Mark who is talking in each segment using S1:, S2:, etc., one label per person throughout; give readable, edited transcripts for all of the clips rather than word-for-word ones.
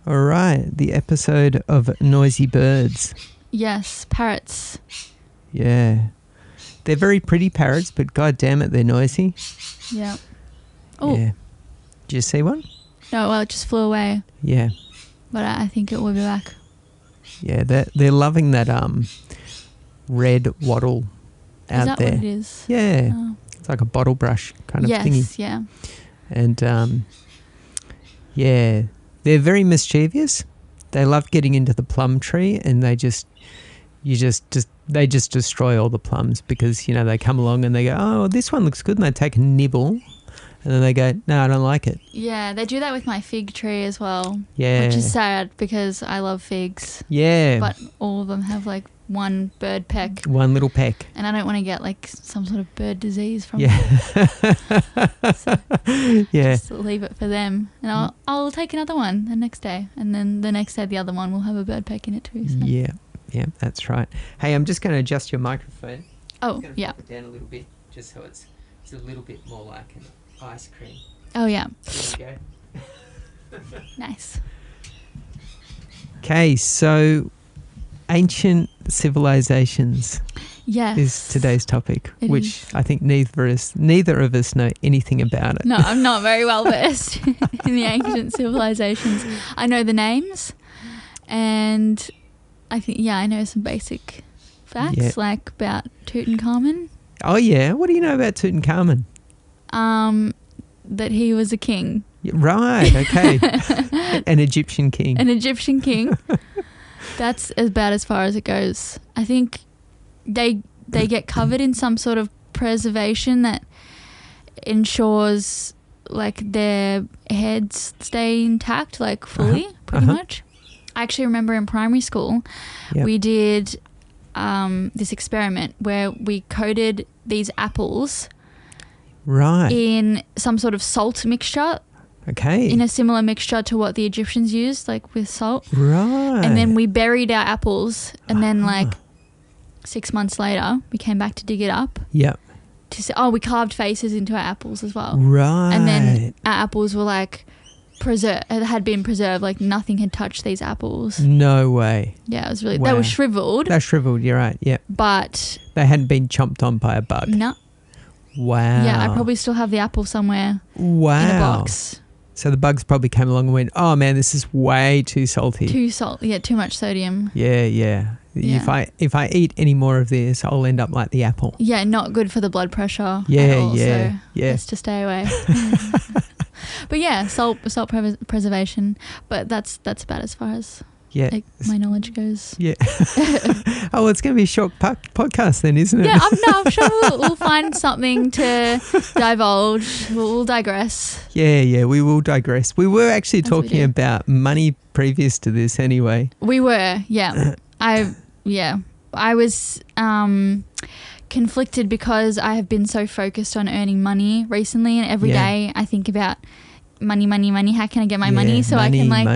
S1: All right, the episode of Noisy Birds.
S2: Yes, parrots.
S1: Yeah. They're very pretty parrots, but god damn it, they're noisy.
S2: Yeah. Oh.
S1: Yeah. Did you see one?
S2: No, well, it just flew away.
S1: Yeah.
S2: But I think it will be back.
S1: Yeah, they're loving that red wattle out there.
S2: Is that what it is?
S1: Yeah.
S2: Oh.
S1: It's like a bottle brush kind of thingy.
S2: Yes, yeah.
S1: And yeah, they're very mischievous. They love getting into the plum tree, and they just destroy all the plums because, you know, they come along and they go, oh, this one looks good, and they take a nibble, and then they go, no, I don't like it.
S2: Yeah, they do that with my fig tree as well.
S1: Yeah.
S2: Which is sad because I love figs.
S1: Yeah.
S2: But all of them have like one bird peck.
S1: One little peck.
S2: And I don't want to get like some sort of bird disease from
S1: Yeah.
S2: it. So
S1: Yeah.
S2: just leave it for them. And I'll take another one the next day. And then the next day the other one will have a bird peck in it too. So.
S1: Yeah. Yeah, that's right. Hey, I'm just going to adjust your microphone.
S2: Oh,
S1: I'm going to
S2: yeah.
S1: pop it down a little bit just so it's a little bit more like an ice cream.
S2: Oh, yeah.
S1: There we go.
S2: Nice.
S1: Okay, so ancient civilizations
S2: Yes.
S1: is today's topic,
S2: It
S1: which
S2: is.
S1: I think neither of us know anything about it.
S2: No, I'm not very well versed in the ancient civilizations. I know the names and I think, I know some basic facts like about Tutankhamun.
S1: Oh, yeah. What do you know about Tutankhamun?
S2: That he was a king.
S1: Yeah, right, okay. An Egyptian king.
S2: An Egyptian king. That's about as far as it goes. I think they get covered in some sort of preservation that ensures like their heads stay intact, like fully, pretty much. I actually remember in primary school we did this experiment where we coated these apples in some sort of salt mixture.
S1: Okay.
S2: In a similar mixture to what the Egyptians used, like with salt.
S1: Right.
S2: And then we buried our apples, and then like 6 months later, we came back to dig it up.
S1: Yep.
S2: To say, we carved faces into our apples as well.
S1: Right.
S2: And then our apples were like had been preserved, like nothing had touched these apples.
S1: No way.
S2: Yeah, it was really,
S1: Wow.
S2: they were shriveled.
S1: They're shriveled, you're right, yep.
S2: But
S1: They hadn't been chomped on by a bug.
S2: no.
S1: Wow.
S2: Yeah, I probably still have the apple somewhere
S1: wow.
S2: in a box.
S1: So the bugs probably came along and went, oh man, this is way too salty.
S2: Too much sodium.
S1: Yeah, yeah.
S2: Yeah.
S1: If I eat any more of this, I'll end up like the apple.
S2: Yeah, not good for the blood pressure.
S1: Yeah,
S2: at all,
S1: yeah,
S2: so
S1: yeah.
S2: best to stay away. But yeah, salt preservation. But that's about as far as like my knowledge goes.
S1: Yeah. Oh, it's going to be a short podcast then, isn't it?
S2: Yeah, I'm sure we'll find something to divulge. We'll digress.
S1: Yeah, we will digress. We were actually talking about money previous to this anyway.
S2: We were, yeah. I was conflicted because I have been so focused on earning money recently, and every day I think about money. How can I get my money so I can like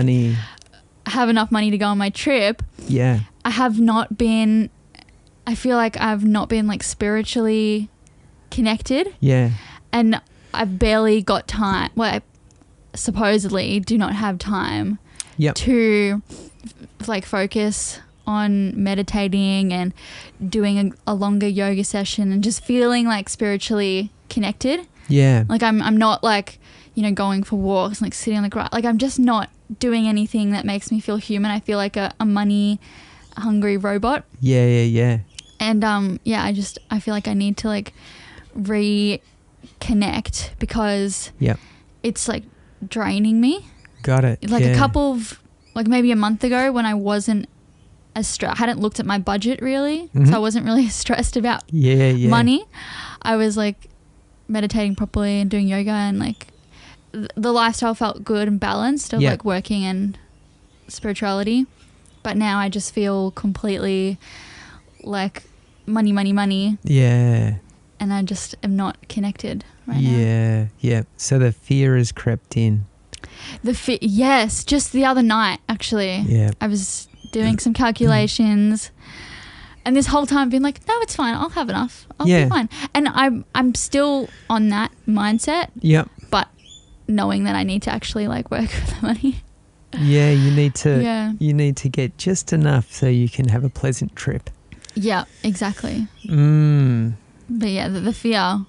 S2: have enough money to go on my trip?
S1: Yeah.
S2: I feel like I've not been like spiritually connected.
S1: Yeah.
S2: And I've barely got time. Well, I supposedly do not have time to like focus on meditating and doing a longer yoga session and just feeling like spiritually connected.
S1: Yeah.
S2: Like I'm not like, going for walks, like sitting on the grass. Like I'm just not doing anything that makes me feel human. I feel like a money hungry robot.
S1: Yeah.
S2: And I feel like I need to like reconnect because it's like draining me.
S1: Got it.
S2: Like a couple of like maybe a month ago when I wasn't as I hadn't looked at my budget really, so I wasn't really stressed about money. I was like meditating properly and doing yoga, and like the lifestyle felt good and balanced of like working and spirituality. But now I just feel completely like money.
S1: Yeah.
S2: And I just am not connected right now.
S1: Yeah. So the fear has crept in.
S2: Yes, just the other night actually.
S1: Yeah.
S2: I was doing some calculations, and this whole time I've been like, no, it's fine. I'll have enough. I'll be fine. And I'm still on that mindset.
S1: Yep.
S2: But knowing that I need to actually like work for the money.
S1: Yeah, you need to get just enough so you can have a pleasant trip.
S2: Yeah, exactly. But yeah, the fear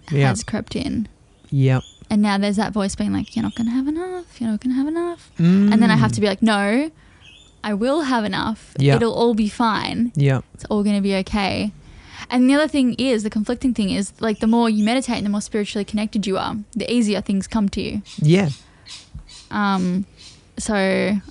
S2: has crept in.
S1: Yep.
S2: And now there's that voice being like, you're not going to have enough. You're not going to have enough. And then I have to be like, no, I will have enough. Yep. It'll all be fine.
S1: Yeah.
S2: It's all going to be okay. And the other thing is, the conflicting thing is, like, the more you meditate and the more spiritually connected you are, the easier things come to you.
S1: Yeah.
S2: So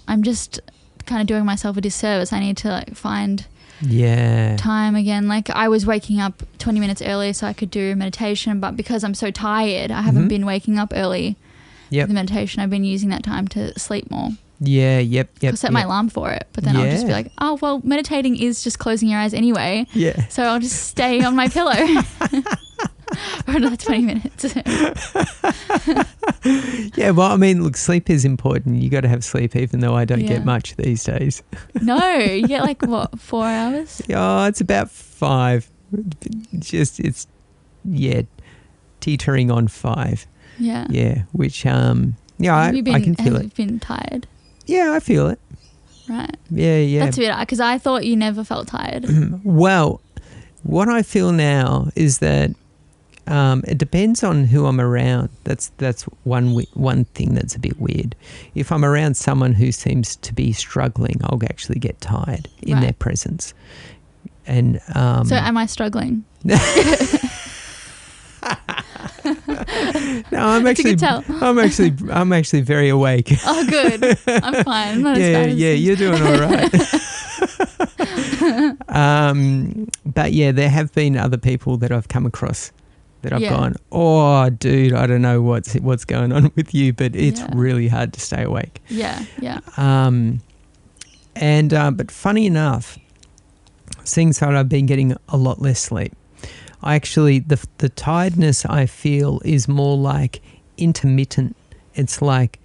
S2: I'm just kind of doing myself a disservice. I need to, like, find time again. Like, I was waking up 20 minutes early so I could do meditation, but because I'm so tired, I haven't been waking up early for the meditation. I've been using that time to sleep more.
S1: Yeah, yep.
S2: I'll set my alarm for it, but then I'll just be like, oh, well, meditating is just closing your eyes anyway. Yeah. So I'll just stay on my pillow for another 20 minutes.
S1: Yeah, well, I mean, look, sleep is important. You got to have sleep, even though I don't get much these days.
S2: No, you get like, what, 4 hours?
S1: Oh, it's about 5. It's teetering on 5.
S2: Yeah.
S1: Yeah, which, I can feel it.
S2: Have you been tired?
S1: Yeah, I feel it.
S2: Right.
S1: Yeah.
S2: That's weird, because I thought you never felt tired.
S1: Well, what I feel now is that it depends on who I'm around. That's one thing that's a bit weird. If I'm around someone who seems to be struggling, I'll actually get tired in their presence. And
S2: so am I struggling?
S1: No, I'm actually very awake.
S2: Oh, good. I'm fine. I'm not as bad as
S1: you're doing all right. But yeah, there have been other people that I've come across that I've gone, oh, dude, I don't know what's going on with you, but it's really hard to stay awake.
S2: Yeah.
S1: But funny enough, seeing that I've been getting a lot less sleep, I actually, the tiredness I feel is more like intermittent. It's like,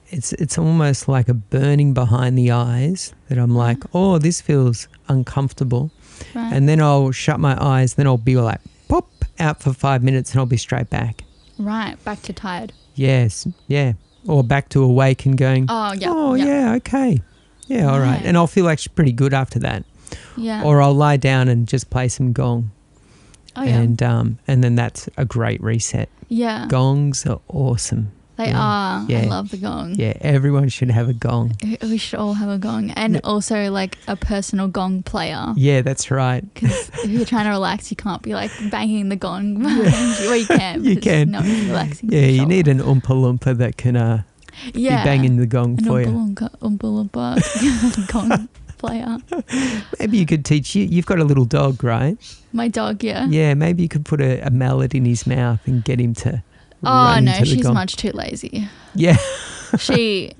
S1: it's almost like a burning behind the eyes that I'm like, oh, this feels uncomfortable. Right. And then I'll shut my eyes, then I'll be like, pop, out for 5 minutes and I'll be straight back.
S2: Right, back to tired.
S1: Yes, yeah. Or back to awake and going, yeah, okay. Yeah, all right. And I'll feel actually pretty good after that. Yeah. Or I'll lie down and just play some gong. Oh, yeah. And then that's a great reset. Yeah. Gongs are awesome.
S2: They are. Yeah. I love the gong.
S1: Yeah, everyone should have a gong.
S2: We should all have a gong. And also like a personal gong player.
S1: Yeah, that's right.
S2: Because if you're trying to relax, you can't be like banging the gong. Well, you can.
S1: You can.
S2: No one's relaxing.
S1: Yeah, you need an Oompa Loompa that can be banging the gong for you.
S2: Oompa Loompa gong player.
S1: Maybe you could teach you've got a little dog, right?
S2: My dog, yeah.
S1: Yeah, maybe you could put a mallet in his mouth and get him to
S2: run no, she's gong. Much too lazy.
S1: Yeah.
S2: She's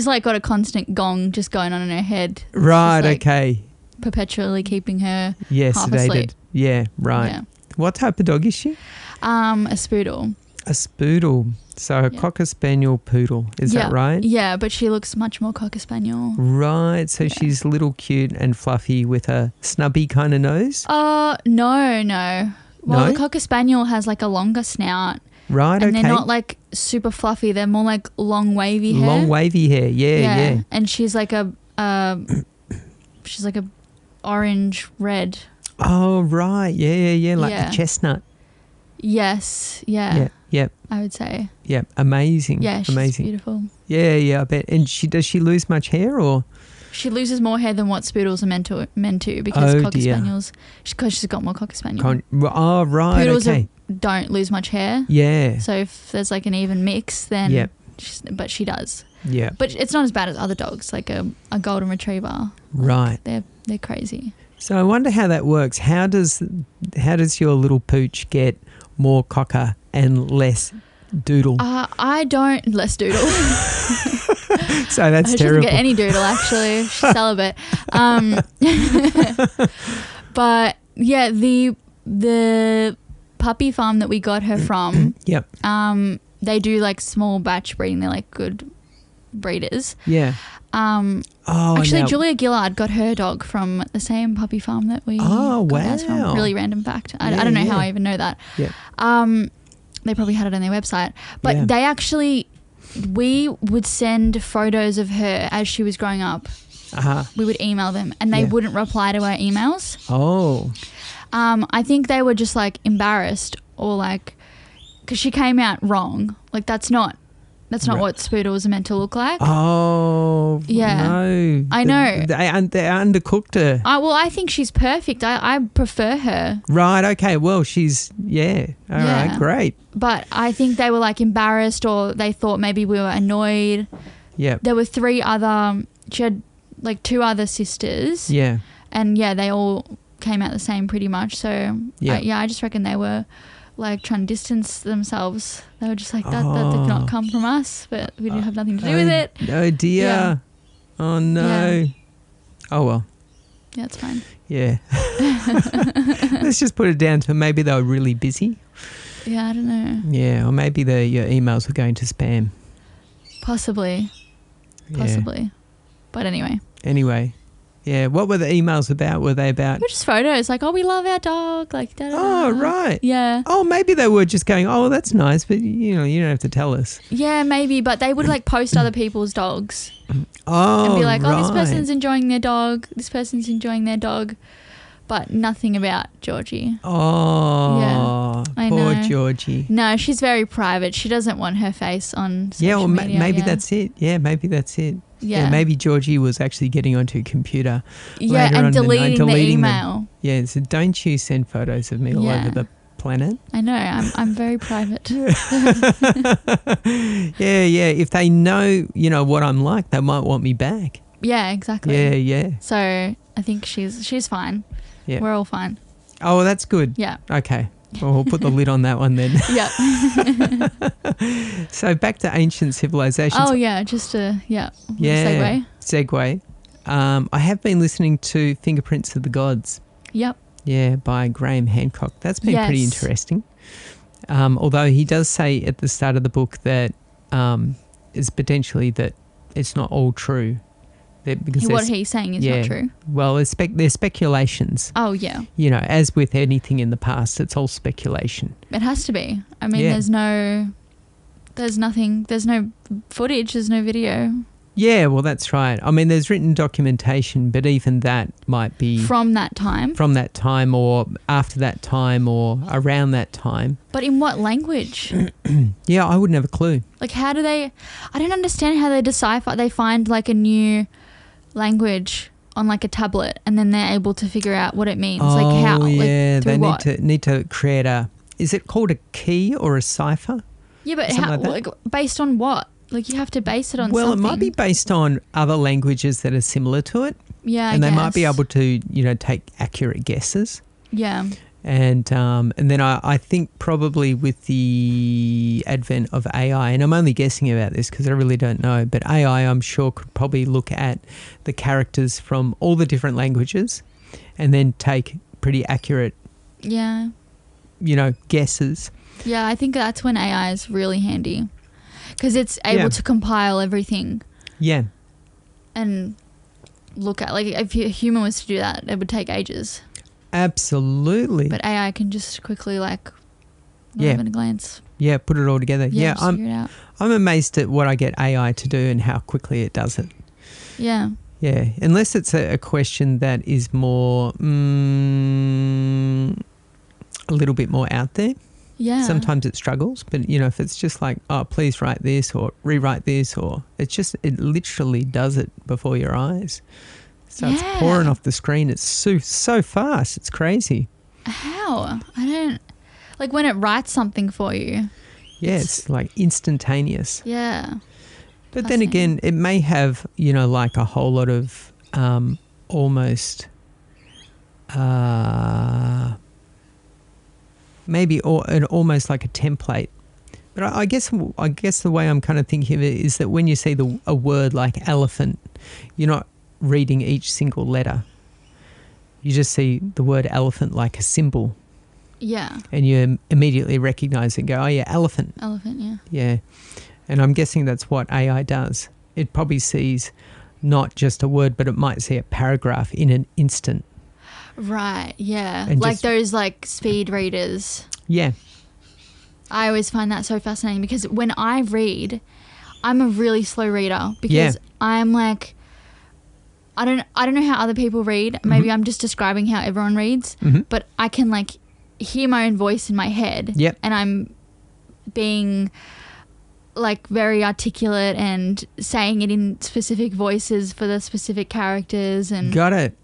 S2: like got a constant gong just going on in her head.
S1: Right, okay.
S2: Perpetually keeping her half
S1: sedated.
S2: Asleep.
S1: Yeah, right. Yeah. What type of dog is she?
S2: A spoodle.
S1: A spoodle. So a Cocker Spaniel poodle, is that right? Yeah,
S2: but she looks much more Cocker Spaniel.
S1: Right, so she's little cute and fluffy with a snubby kind of nose?
S2: No. Well, the Cocker Spaniel has like a longer snout.
S1: Right,
S2: and they're not like super fluffy. They're more like long wavy hair.
S1: Long wavy hair, yeah.
S2: And she's like a orange red.
S1: Oh, right, yeah, like a chestnut.
S2: Yes, yeah.
S1: Yep.
S2: I would say.
S1: Yep, amazing.
S2: Yeah, she's
S1: amazing.
S2: Beautiful.
S1: Yeah, I bet. And does she lose much hair or?
S2: She loses more hair than what spoodles are meant to because Cocker Spaniels, because she's got more Cocker Spaniel.
S1: Oh, right,
S2: Poodles
S1: okay.
S2: Don't lose much hair.
S1: Yeah.
S2: So if there's like an even mix, then but she does.
S1: Yeah.
S2: But it's not as bad as other dogs, like a golden retriever.
S1: Right.
S2: They're crazy.
S1: So I wonder how that works. How does your little pooch get more cocker and less doodle?
S2: I don't less doodle.
S1: So that's terrible. She
S2: doesn't get any doodle actually. She's celibate. But yeah, the puppy farm that we got her from.
S1: Yep.
S2: They do like small batch breeding. They're like good breeders.
S1: Yeah.
S2: Actually, Julia Gillard got her dog from the same puppy farm that we got ours from. Really random fact. I don't know how I even know that.
S1: Yeah.
S2: They probably had it on their website. But they actually we would send photos of her as she was growing up. We would email them and they wouldn't reply to our emails.
S1: Oh.
S2: I think they were just like embarrassed or like, because she came out wrong. Like that's not what Spoodles are meant to look like.
S1: Oh.
S2: Yeah.
S1: No.
S2: I know.
S1: They undercooked her.
S2: Well, I think she's perfect. I prefer her.
S1: Right. Okay. Well, she's, All right. Great.
S2: But I think they were like embarrassed or they thought maybe we were annoyed.
S1: Yeah.
S2: There were she had like 2 other sisters.
S1: Yeah.
S2: And they all came out the same pretty much. So I just reckon they were like trying to distance themselves. They were just like, that did not come from us, but we didn't have nothing to do with it.
S1: Oh dear. Yeah. Oh no.
S2: Yeah.
S1: Oh well.
S2: Yeah, it's fine.
S1: Yeah. Let's just put it down to maybe they were really busy.
S2: Yeah, I don't know.
S1: Yeah, or maybe your emails were going to spam.
S2: Possibly. But anyway.
S1: Yeah, what were the emails about? Were they about?
S2: Just photos, like, oh, we love our dog, like, da-da-da.
S1: Oh, right.
S2: Yeah.
S1: Oh, maybe they were just going, oh, that's nice, but, you don't have to tell us.
S2: Yeah, maybe, but they would, like, post other people's dogs.
S1: Oh,
S2: and be like,
S1: right.
S2: this person's enjoying their dog, but nothing about Georgie.
S1: Oh,
S2: yeah, I
S1: poor
S2: know.
S1: Georgie.
S2: No, she's very private. She doesn't want her face on social media.
S1: Maybe that's it. Yeah, maybe that's it.
S2: Yeah.
S1: Maybe Georgie was actually getting onto a computer.
S2: Yeah, and deleting the email.
S1: Them. Yeah, so don't you send photos of me all over the planet.
S2: I know. I'm very private.
S1: Yeah. If they know, what I'm like, they might want me back.
S2: Yeah, exactly.
S1: Yeah.
S2: So I think she's fine.
S1: Yeah.
S2: We're all fine.
S1: Oh, that's good.
S2: Yeah.
S1: Okay. Well, we'll put the lid on that one then.
S2: Yeah.
S1: So back to ancient civilizations.
S2: Oh, yeah. Just
S1: segue. I have been listening to Fingerprints of the Gods.
S2: Yep.
S1: Yeah, by Graham Hancock. That's been pretty interesting. Although he does say at the start of the book that it's potentially that it's not all true. Because
S2: what he's saying is not true.
S1: Well, there's speculations.
S2: Oh, yeah.
S1: As with anything in the past, it's all speculation.
S2: It has to be. I mean, there's no footage, there's no video.
S1: Yeah, well, that's right. I mean, there's written documentation, but even that might be...
S2: From that time
S1: or after that time or around that time.
S2: But in what language?
S1: Yeah, I wouldn't have a clue.
S2: Like, how do they... I don't understand how they decipher. They find, like, a new language on, like, a tablet and then they're able to figure out what it means.
S1: Oh,
S2: like, how?
S1: Yeah,
S2: they
S1: need to create a... Is it called a key or a cipher?
S2: Yeah, but how? Like, based on what? Like, you have to base it on something.
S1: Well, it might be based on other languages that are similar to it.
S2: Yeah,
S1: and they might be able to, take accurate guesses.
S2: Yeah.
S1: And then I think probably with the advent of AI, and I'm only guessing about this because I really don't know, but AI I'm sure could probably look at the characters from all the different languages and then take pretty accurate, guesses.
S2: Yeah, I think that's when AI is really handy because it's able to compile everything.
S1: Yeah.
S2: And look at, like, if a human was to do that, it would take ages.
S1: Absolutely.
S2: But AI can just quickly, like, not even a glance.
S1: Yeah, put it all together.
S2: Yeah, figure it out.
S1: I'm amazed at what I get AI to do and how quickly it does it.
S2: Yeah.
S1: Yeah, unless it's a question that is more, a little bit more out there.
S2: Yeah.
S1: Sometimes it struggles, but, if it's just like, oh, please write this or rewrite this, or it literally does it before your eyes. So it's pouring off the screen. It's so fast. It's crazy.
S2: How? I don't... Like, when it writes something for you.
S1: Yeah, it's like instantaneous.
S2: Yeah.
S1: But then again, it may have, like a whole lot of almost... maybe almost like a template. But I guess the way I'm kind of thinking of it is that when you see a word like elephant, you're not reading each single letter. You just see the word elephant like a symbol.
S2: Yeah.
S1: And you immediately recognize it and go, oh yeah, elephant.
S2: Elephant, yeah.
S1: Yeah. And I'm guessing that's what AI does. It probably sees not just a word, but it might see a paragraph in an instant.
S2: Right, yeah.
S1: And
S2: like those, like, speed readers.
S1: Yeah.
S2: I always find that so fascinating because when I read, I'm a really slow reader because I'm like, I don't know how other people read. Maybe I'm just describing how everyone reads, but I can like hear my own voice in my head.
S1: Yep.
S2: And I'm being like very articulate and saying it in specific voices for the specific characters. And
S1: got it.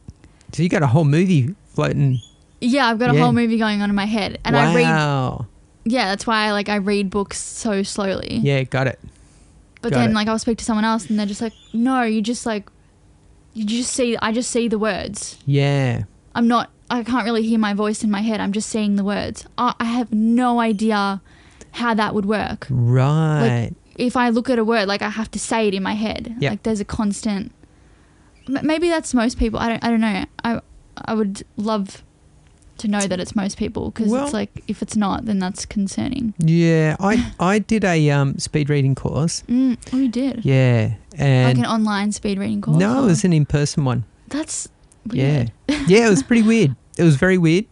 S1: So you got a whole movie floating.
S2: Yeah, I've got a whole movie going on in my head. And I read. Yeah, that's why I read books so slowly.
S1: Yeah, got it.
S2: But then like I'll speak to someone else and they're just like, no, I just see the words.
S1: Yeah.
S2: I can't really hear my voice in my head. I'm just seeing the words. I have no idea how that would work.
S1: Right.
S2: Like, if I look at a word, like I have to say it in my head.
S1: Yep.
S2: Like there's a constant. Maybe that's most people. I don't know. I would love to know that it's most people because it's like if it's not, then that's concerning.
S1: Yeah, I did a speed reading course.
S2: Oh, you did?
S1: Yeah, and
S2: like an online speed reading course.
S1: No, it was an in-person one.
S2: That's weird.
S1: Yeah, it was pretty weird. It was very weird.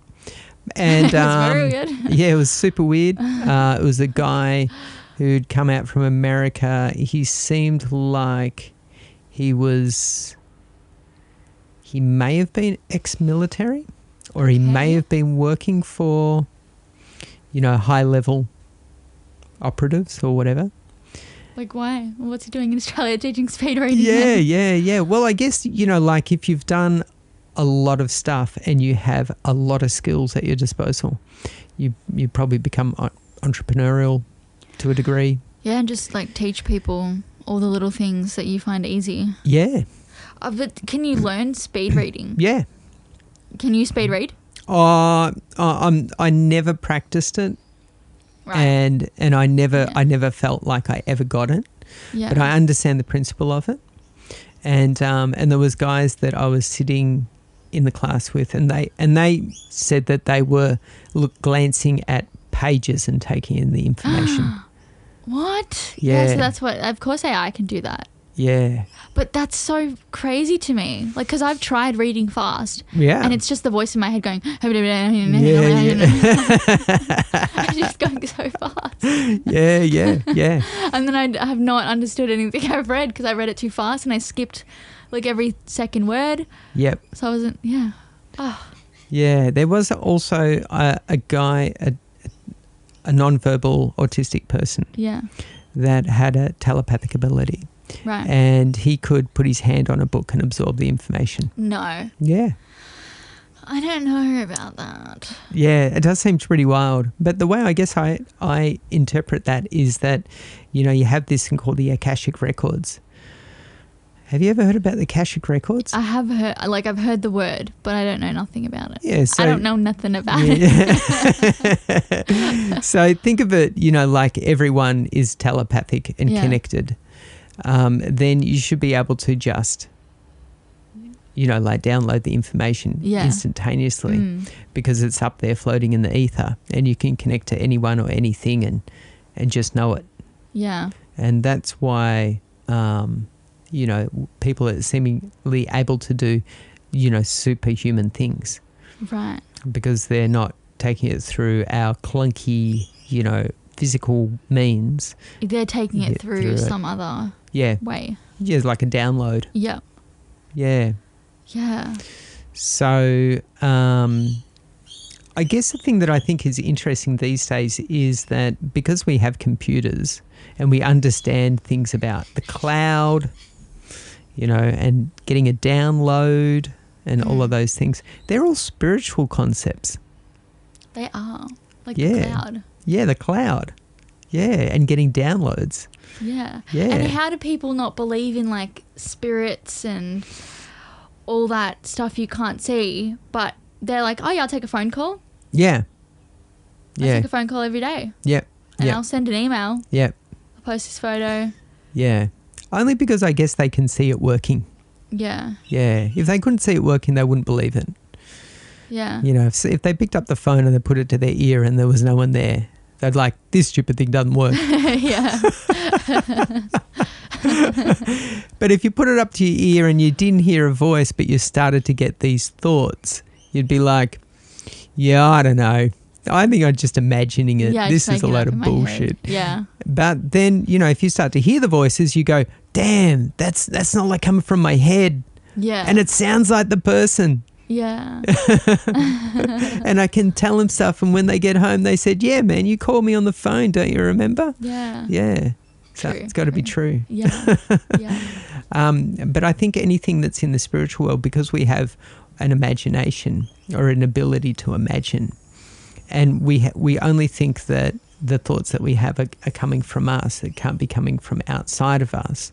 S1: And
S2: it was very weird.
S1: Yeah, it was super weird. It was a guy who'd come out from America. He seemed like he may have been ex-military, or he may have been working for, high-level operatives or whatever.
S2: Like why? What's he doing in Australia teaching speed reading?
S1: Yeah. Well, I guess, like if you've done a lot of stuff and you have a lot of skills at your disposal, you probably become entrepreneurial to a degree.
S2: Yeah, and just like teach people all the little things that you find easy.
S1: Yeah.
S2: But can you learn speed reading?
S1: Yeah.
S2: Can you speed read?
S1: I never practiced it.
S2: Right.
S1: And I never felt like I ever got it.
S2: Yeah.
S1: But I understand the principle of it. And there was guys that I was sitting in the class with, and they said that they were glancing at pages and taking in the information.
S2: What?
S1: Yeah.
S2: So that's what. Of course, AI can do that.
S1: Yeah.
S2: But that's so crazy to me. Like, because I've tried reading fast.
S1: Yeah.
S2: And it's just the voice in my head going.
S1: Yeah.
S2: It's just going so fast.
S1: Yeah.
S2: And then I have not understood anything I've read because I read it too fast and I skipped like every second word.
S1: Yep.
S2: So I wasn't. Yeah. Oh.
S1: Yeah. There was also a guy, a non-verbal autistic person.
S2: Yeah.
S1: That had a telepathic ability.
S2: Right.
S1: And he could put his hand on a book and absorb the information.
S2: No.
S1: Yeah.
S2: I don't know about that.
S1: Yeah, it does seem pretty wild. But the way I guess I interpret that is that, you have this thing called the Akashic Records. Have you ever heard about the Akashic Records?
S2: I have heard, I've heard the word, but I don't know nothing about it.
S1: Yeah, so,
S2: I don't know nothing about it.
S1: So think of it, like everyone is telepathic and connected. Then you should be able to just, like download the information instantaneously because it's up there floating in the ether and you can connect to anyone or anything and just know it.
S2: Yeah.
S1: And that's why, people are seemingly able to do, superhuman things.
S2: Right.
S1: Because they're not taking it through our clunky, physical means.
S2: They're taking it through some other way.
S1: Yeah, it's like a download.
S2: Yeah.
S1: Yeah.
S2: Yeah.
S1: So I guess the thing that I think is interesting these days is that because we have computers and we understand things about the cloud, and getting a download and all of those things, they're all spiritual concepts.
S2: They are. Like the cloud.
S1: Yeah, the cloud. Yeah, and getting downloads.
S2: Yeah.
S1: Yeah.
S2: And how do people not believe in like spirits and all that stuff you can't see, but they're like, oh yeah, I'll take a phone call.
S1: Yeah.
S2: I take a phone call every day.
S1: Yep.
S2: And I'll send an email.
S1: Yep.
S2: I'll post this photo.
S1: Yeah. Only because I guess they can see it working.
S2: Yeah.
S1: Yeah. If they couldn't see it working, they wouldn't believe it.
S2: Yeah.
S1: If they picked up the phone and they put it to their ear and there was no one there, they'd like, this stupid thing doesn't work.
S2: Yeah.
S1: But if you put it up to your ear and you didn't hear a voice but you started to get these thoughts, you'd be like, yeah, I don't know. I think I'm just imagining it.
S2: Yeah,
S1: This
S2: just
S1: is a
S2: making it
S1: load
S2: up
S1: of
S2: in my
S1: bullshit.
S2: head. Yeah.
S1: But then, if you start to hear the voices, you go, damn, that's not like coming from my head.
S2: Yeah.
S1: And it sounds like the person.
S2: Yeah.
S1: And I can tell them stuff. And when they get home, they said, yeah, man, you called me on the phone. Don't you remember?
S2: Yeah.
S1: Yeah. So
S2: True,
S1: it's got to be true.
S2: Yeah. Yeah.
S1: But I think anything that's in the spiritual world, because we have an imagination or an ability to imagine, and we only think that the thoughts that we have are coming from us. It can't be coming from outside of us.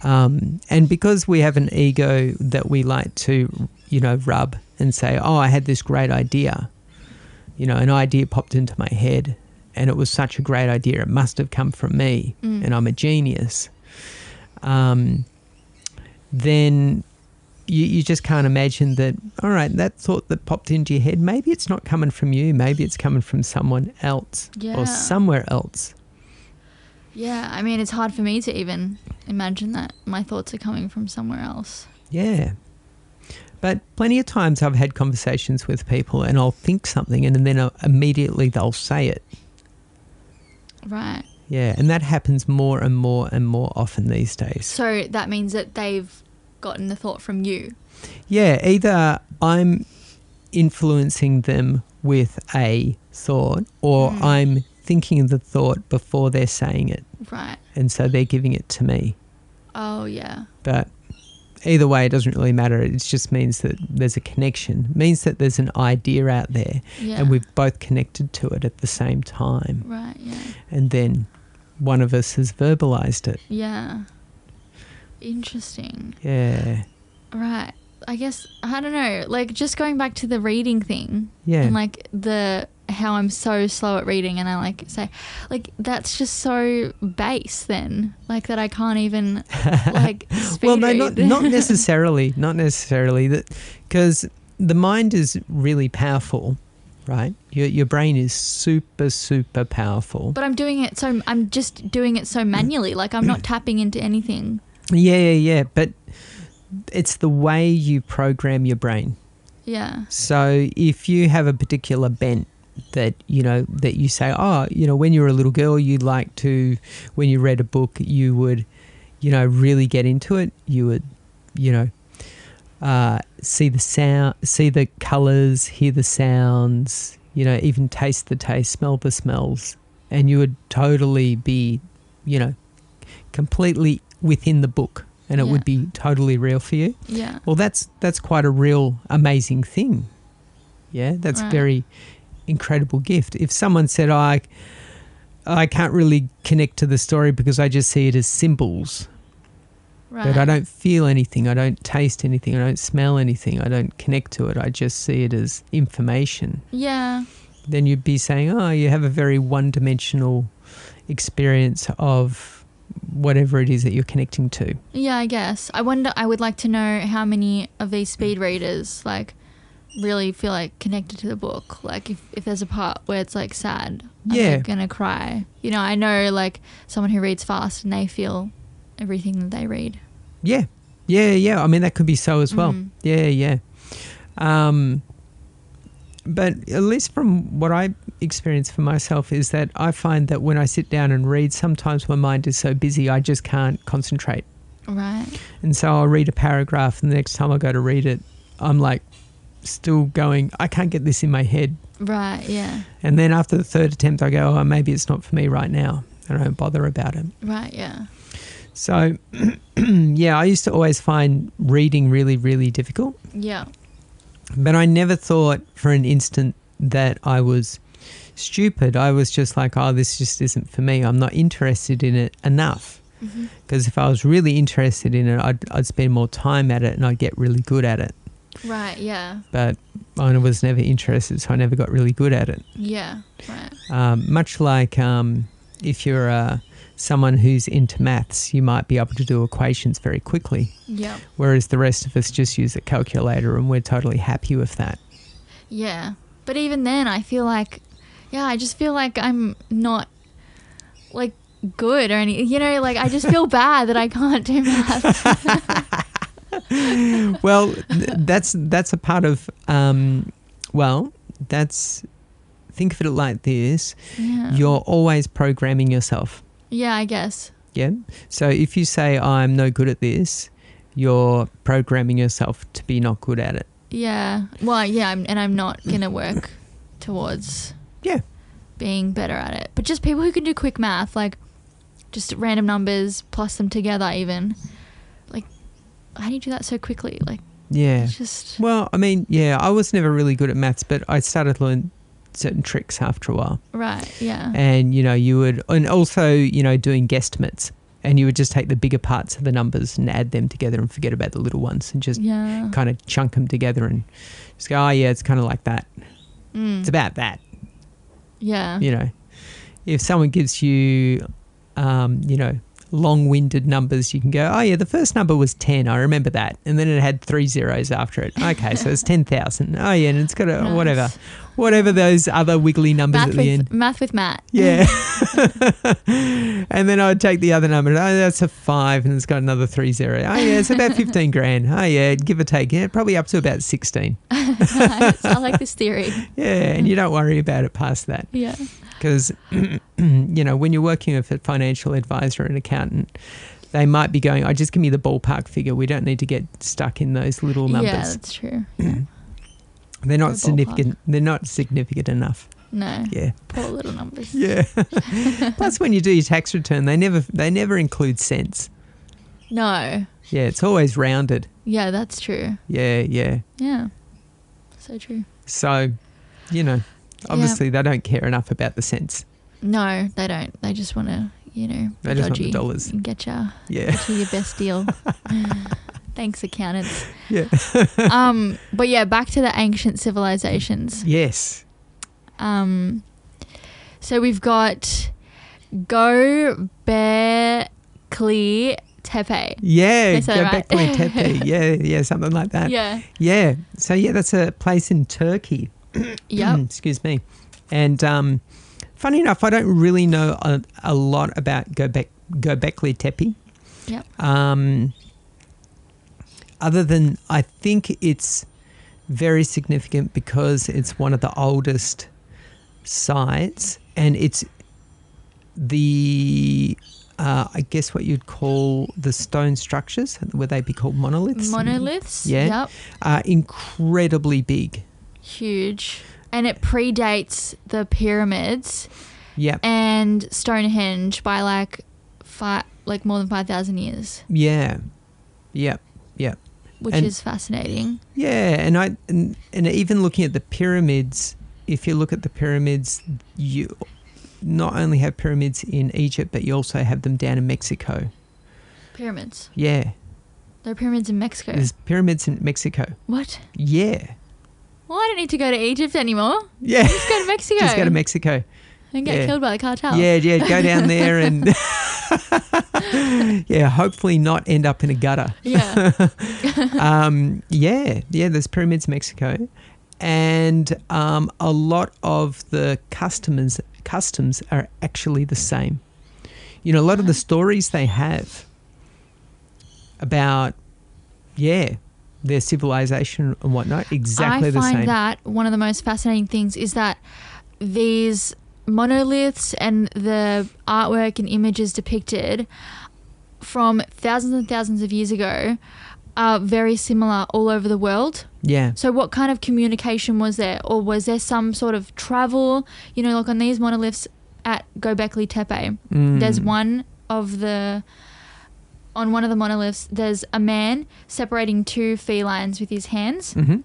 S1: And because we have an ego that we like to, rub and say, oh, I had this great idea. An idea popped into my head and it was such a great idea. It must have come from me and I'm a genius. Then you just can't imagine that, all right, that thought that popped into your head, maybe it's not coming from you. Maybe it's coming from someone else or somewhere else.
S2: Yeah, I mean, it's hard for me to even imagine that my thoughts are coming from somewhere else.
S1: Yeah. But plenty of times I've had conversations with people and I'll think something and then immediately they'll say it.
S2: Right.
S1: Yeah, and that happens more and more and more often these days.
S2: So that means that they've gotten the thought from you.
S1: Yeah, either I'm influencing them with a thought or I'm thinking of the thought before they're saying it.
S2: Right.
S1: And so they're giving it to me.
S2: Oh, yeah.
S1: But either way, it doesn't really matter. It just means that there's a connection. It means that there's an idea out there and we've both connected to it at the same time.
S2: Right, yeah.
S1: And then one of us has verbalized it.
S2: Yeah. Interesting.
S1: Yeah.
S2: Right. I guess, I don't know, like just going back to the reading thing.
S1: Yeah.
S2: And like how I'm so slow at reading and I say, that's just so base then, like that I can't even speed
S1: well, no,
S2: read.
S1: not necessarily, that, because the mind is really powerful, right? Your brain is super, super powerful.
S2: But I'm just doing it so manually, like I'm not tapping into anything.
S1: Yeah. But it's the way you program your brain.
S2: Yeah.
S1: So if you have a particular bent that you say, when you were a little girl, you like to, when you read a book, you would, really get into it. You would, see the sound, see the colours, hear the sounds, even taste the taste, smell the smells, and you would totally be, completely within the book. And it would be totally real for you.
S2: Yeah.
S1: Well, that's quite a real amazing thing. Yeah, that's a very incredible gift. If someone said, I can't really connect to the story because I just see it as symbols. Right. But I don't feel anything. I don't taste anything. I don't smell anything. I don't connect to it. I just see it as information.
S2: Yeah.
S1: Then you'd be saying, you have a very one-dimensional experience of whatever it is that you're connecting to.
S2: Yeah, I guess. I would like to know how many of these speed readers really feel connected to the book. Like if there's a part where it's sad, I'm gonna cry. I know someone who reads fast and they feel everything that they read. Yeah.
S1: I mean, that could be so as well. Yeah. But at least from what I experience for myself is that I find that when I sit down and read, sometimes my mind is so busy I just can't concentrate.
S2: Right.
S1: And so I'll read a paragraph and the next time I go to read it, I'm still going, I can't get this in my head.
S2: Right, yeah.
S1: And then after the third attempt I go, maybe it's not for me right now. I don't bother about it.
S2: Right, yeah.
S1: So, I used to always find reading really, really difficult.
S2: Yeah.
S1: But I never thought for an instant that I was stupid. I was just this just isn't for me. I'm not interested in it enough. Because if I was really interested in it, I'd spend more time at it and I'd get really good at it.
S2: Right, yeah.
S1: But I was never interested, so I never got really good at it.
S2: Yeah, right.
S1: Much like if you're someone who's into maths, you might be able to do equations very quickly.
S2: Yeah.
S1: Whereas the rest of us just use a calculator and we're totally happy with that.
S2: Yeah. But even then, I feel I just feel I'm not good or anything. I just feel bad that I can't do maths.
S1: Well, that's a part of, that's think of it like this.
S2: Yeah.
S1: You're always programming yourself.
S2: Yeah, I guess.
S1: Yeah. So if you say, I'm no good at this, you're programming yourself to be not good at it.
S2: Yeah. Well, yeah, I'm not going to work towards being better at it. But just people who can do quick math, like just random numbers, plus them together even. Like, how do you do that so quickly? Like,
S1: yeah.
S2: it's just...
S1: Well, I mean, yeah, I was never really good at maths, but I started to learn certain tricks after a while.
S2: Right, yeah.
S1: And, you know, you would, and also, you know, doing guesstimates. And you would just take the bigger parts of the numbers and add them together and forget about the little ones and just kind of chunk them together and just go, oh, yeah, it's kind of like that. It's about that.
S2: Yeah.
S1: You know, if someone gives you, you know, long-winded numbers, you can go, oh, yeah, the first number was 10. I remember that. And then it had 3 zeros after it. Okay, so it's 10,000. Oh, yeah, and it's got a whatever those other wiggly numbers at the end.
S2: Math with Matt.
S1: Yeah. And then I would take the other number. Oh, that's a 5 and it's got another 3 zeros. Oh, yeah, it's about 15 grand. Oh, yeah, give or take. Yeah, probably up to about 16.
S2: Nice. I like this theory.
S1: Yeah, and you don't worry about it past that.
S2: Yeah.
S1: Because, you know, when you're working with a financial advisor or an accountant, they might be going, oh, just give me the ballpark figure. We don't need to get stuck in those little numbers.
S2: Yeah, that's true. Yeah.
S1: They're not significant. They're not significant enough.
S2: No.
S1: Yeah.
S2: Poor little numbers.
S1: Yeah. Plus, when you do your tax return, they never include cents.
S2: No.
S1: Yeah, it's always rounded.
S2: Yeah, that's true.
S1: Yeah, yeah.
S2: Yeah. So true.
S1: So, you know, obviously they don't care enough about the cents.
S2: No, they don't. They just want to, you know,
S1: they just want the dollars
S2: and get you your best deal. Thanks, accountants.
S1: Yeah.
S2: But yeah, back to the ancient civilizations.
S1: Yes.
S2: So we've got Göbekli Tepe.
S1: Yeah,
S2: Göbekli
S1: Tepe. Yeah, something like that.
S2: Yeah.
S1: Yeah. So yeah, that's a place in Turkey.
S2: Yep.
S1: Excuse me. And funny enough, I don't really know a lot about Göbekli Tepe.
S2: Yep.
S1: Other than I think it's very significant because it's one of the oldest sites, and it's the I guess what you'd call the stone structures. Would they be called monoliths?
S2: Monoliths.
S1: Yeah.
S2: Yep.
S1: Are incredibly big.
S2: Huge. And it predates the pyramids.
S1: Yep.
S2: And Stonehenge by like more than 5,000 years.
S1: Yeah. Yep. Yep.
S2: Which is fascinating.
S1: Yeah, and even looking at the pyramids, if you look at the pyramids, you not only have pyramids in Egypt, but you also have them down in Mexico.
S2: Pyramids?
S1: Yeah.
S2: There are pyramids in Mexico?
S1: There's pyramids in Mexico.
S2: What?
S1: Yeah.
S2: Well, I don't need to go to Egypt anymore.
S1: Yeah.
S2: Just go to Mexico.
S1: Just go to Mexico.
S2: And get killed by the cartel.
S1: Yeah, go down there and yeah, hopefully not end up in a gutter.
S2: Yeah.
S1: There's pyramids in Mexico, and a lot of the customs are actually the same. You know, a lot of the stories they have about their civilization and whatnot, exactly the same.
S2: I find that one of the most fascinating things is that these monoliths and the artwork and images depicted from thousands and thousands of years ago are very similar all over the world.
S1: Yeah.
S2: So what kind of communication was there? Or was there some sort of travel? You know, like on these monoliths at Göbekli Tepe, there's on one of the monoliths, there's a man separating two felines with his hands.
S1: Mm-hmm.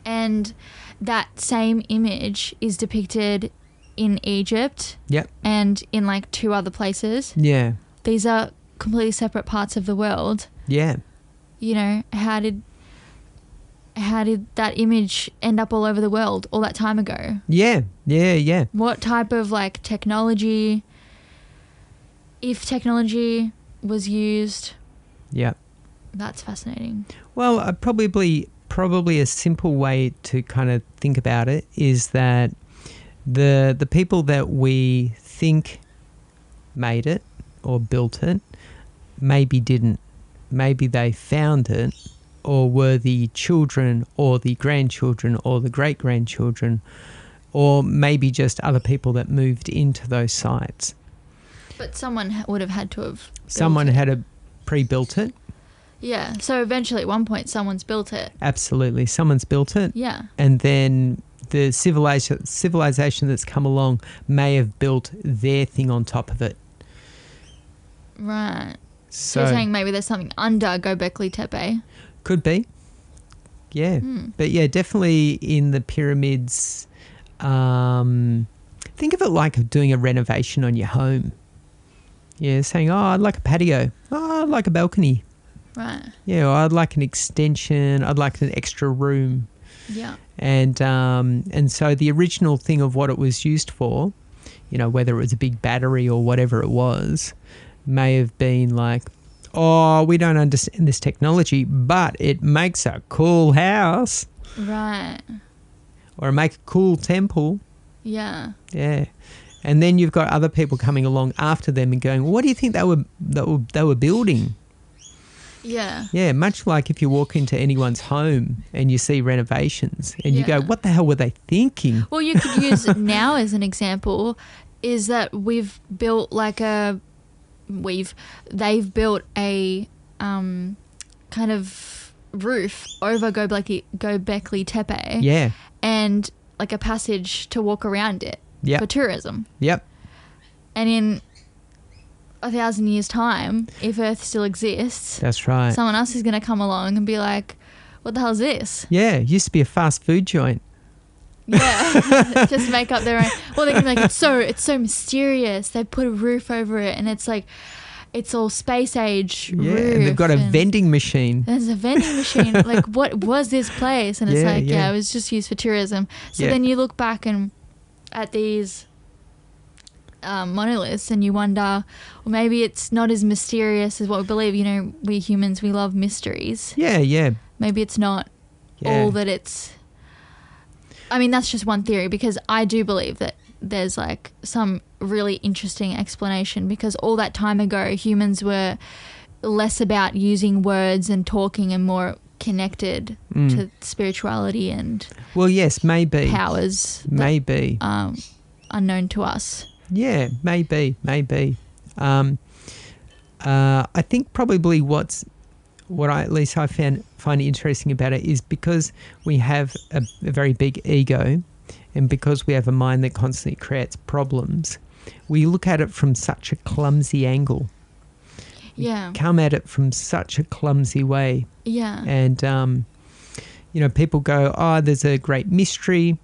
S2: And that same image is depicted in Egypt.
S1: Yep.
S2: And in like 2 other places.
S1: Yeah.
S2: These are completely separate parts of the world.
S1: Yeah.
S2: You know, how did that image end up all over the world all that time ago?
S1: Yeah.
S2: What type of like technology, if technology was used?
S1: Yeah.
S2: That's fascinating.
S1: Well, probably a simple way to kind of think about it is that the people that we think made it or built it maybe didn't. Maybe they found it, or were the children or the grandchildren or the great-grandchildren or maybe just other people that moved into those sites.
S2: But someone would have had to have
S1: Someone had to pre-built it.
S2: Yeah. So eventually at one point someone's built it.
S1: Absolutely. Someone's built it.
S2: Yeah.
S1: And then the civilization that's come along may have built their thing on top of it.
S2: Right. So you're saying maybe there's something under Göbekli Tepe?
S1: Could be. Yeah. But yeah, definitely in the pyramids, think of it like doing a renovation on your home. Yeah, saying, oh, I'd like a patio. Oh, I'd like a balcony.
S2: Right.
S1: Yeah, or I'd like an extension. I'd like an extra room.
S2: Yeah.
S1: And so the original thing of what it was used for, you know, whether it was a big battery or whatever it was, may have been like, oh, we don't understand this technology, but it makes a cool house.
S2: Right.
S1: Or make a cool temple.
S2: Yeah.
S1: Yeah. And then you've got other people coming along after them and going, well, what do you think they were building?
S2: Yeah.
S1: Yeah, much like if you walk into anyone's home and you see renovations and you go, what the hell were they thinking?
S2: Well, you could use now as an example is that we've built like they've built a kind of roof over Göbekli Tepe.
S1: Yeah.
S2: And like a passage to walk around it for tourism.
S1: Yep.
S2: And in 1,000 years' time, if Earth still exists,
S1: that's right,
S2: someone else is going to come along and be like, what the hell is this?
S1: Yeah, it used to be a fast food joint.
S2: Yeah, just make up their own. Well, they can be like, it's so mysterious. They put a roof over it and it's like, it's all space age roof.
S1: And they've got a vending machine.
S2: There's a vending machine. Like, what was this place? And it's it was just used for tourism. So then you look back at these monoliths and you wonder, well, maybe it's not as mysterious as what we believe. You know, we humans, we love mysteries.
S1: Yeah, yeah.
S2: Maybe it's not all that it's... I mean, that's just one theory, because I do believe that there's like some really interesting explanation, because all that time ago humans were less about using words and talking and more connected to spirituality and powers unknown to us.
S1: Yeah, maybe. I think probably what I find interesting about it is because we have a very big ego, and because we have a mind that constantly creates problems, we look at it from such a clumsy angle.
S2: Yeah.
S1: Come at it from such a clumsy way.
S2: Yeah.
S1: And, people go, oh, there's a great mystery.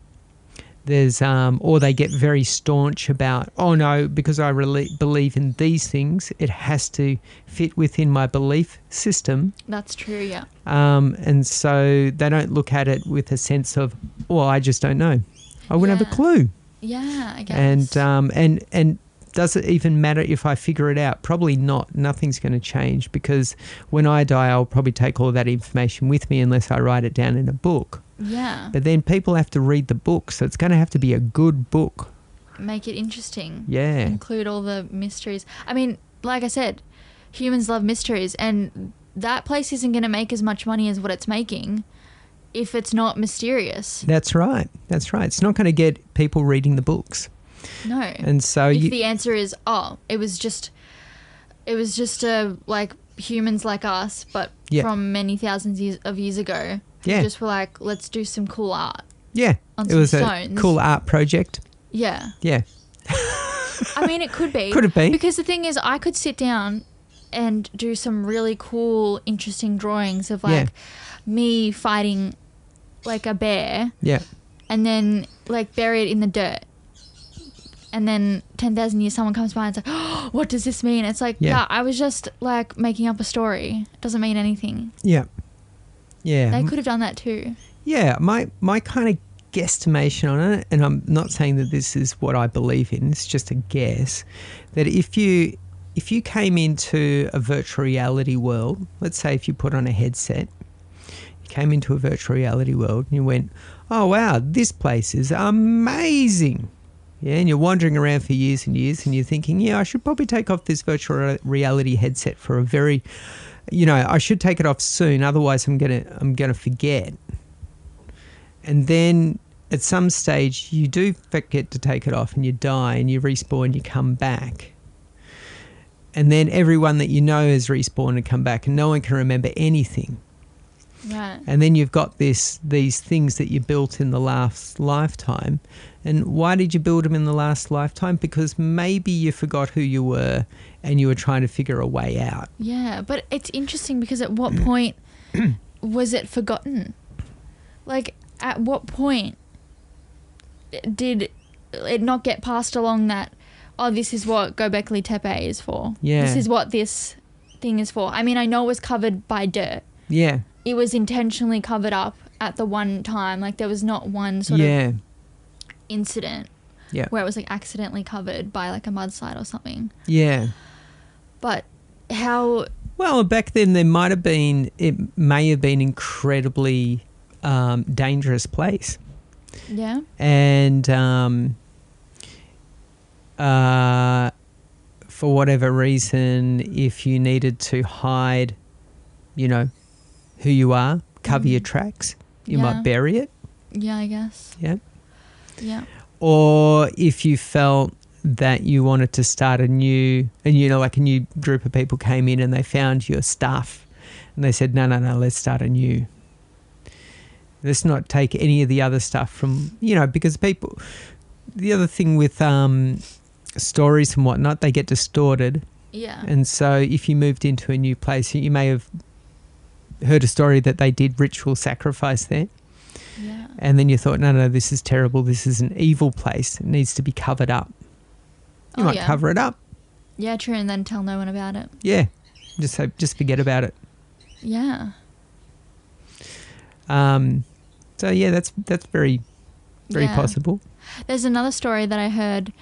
S1: There's, or they get very staunch about, oh no, because I really believe in these things, it has to fit within my belief system.
S2: That's true, yeah.
S1: And so they don't look at it with a sense of, well, I just don't know. I wouldn't have a clue.
S2: Yeah, I guess.
S1: And does it even matter if I figure it out? Probably not. Nothing's going to change, because when I die, I'll probably take all that information with me unless I write it down in a book.
S2: Yeah.
S1: But then people have to read the book, so it's going to have to be a good book.
S2: Make it interesting.
S1: Yeah.
S2: Include all the mysteries. I mean, like I said, humans love mysteries, and that place isn't going to make as much money as what it's making if it's not mysterious.
S1: That's right. It's not going to get people reading the books.
S2: No.
S1: And so
S2: if the answer is, it was just like humans like us, but from many thousands of years ago.
S1: Yeah.
S2: We just were like, let's do some cool art.
S1: Yeah.
S2: It was
S1: a cool art project.
S2: Yeah.
S1: Yeah.
S2: I mean, it could be.
S1: Could it be?
S2: Because the thing is, I could sit down and do some really cool, interesting drawings of like me fighting like a bear.
S1: Yeah.
S2: And then like bury it in the dirt. And then 10,000 years, someone comes by and it's like, oh, what does this mean? It's like, I was just like making up a story. It doesn't mean anything.
S1: Yeah. Yeah.
S2: They could have done that too. Yeah.
S1: My kind of guesstimation on it, and I'm not saying that this is what I believe in, it's just a guess, that if you came into a virtual reality world, let's say if you put on a headset, you came into a virtual reality world and you went, oh, wow, this place is amazing. Yeah, and you're wandering around for years and years and you're thinking, I should probably take off this virtual reality headset for a very... I should take it off soon, otherwise I'm gonna forget. And then at some stage you do forget to take it off and you die and you respawn, you come back. And then everyone that you know has respawned and come back and no one can remember anything.
S2: Right.
S1: And then you've got these things that you built in the last lifetime. And why did you build them in the last lifetime? Because maybe you forgot who you were and you were trying to figure a way out.
S2: Yeah, but it's interesting because at what point was it forgotten? Like, at what point did it not get passed along that, oh, this is what Göbekli Tepe is for?
S1: Yeah.
S2: This is what this thing is for. I mean, I know it was covered by dirt.
S1: Yeah.
S2: It was intentionally covered up at the one time. Like, there was not one sort of incident where it was, like, accidentally covered by, like, a mudslide or something.
S1: Yeah.
S2: But how...
S1: Well, back then it may have been incredibly dangerous place.
S2: Yeah.
S1: And for whatever reason, if you needed to hide, you know, who you are, cover your tracks, you might bury it.
S2: Yeah, I guess.
S1: Yeah.
S2: Yeah.
S1: Or if you felt that you wanted to start a new group of people came in and they found your stuff and they said, no, let's start anew. Let's not take any of the other stuff from, because people, the other thing with stories and whatnot, they get distorted.
S2: Yeah.
S1: And so if you moved into a new place, you may have heard a story that they did ritual sacrifice there.
S2: Yeah.
S1: And then you thought, no, this is terrible. This is an evil place. It needs to be covered up. You might cover it up.
S2: Yeah, true, and then tell no one about it.
S1: Yeah. Just forget about it.
S2: Yeah.
S1: So yeah, that's very possible.
S2: There's another story that I heard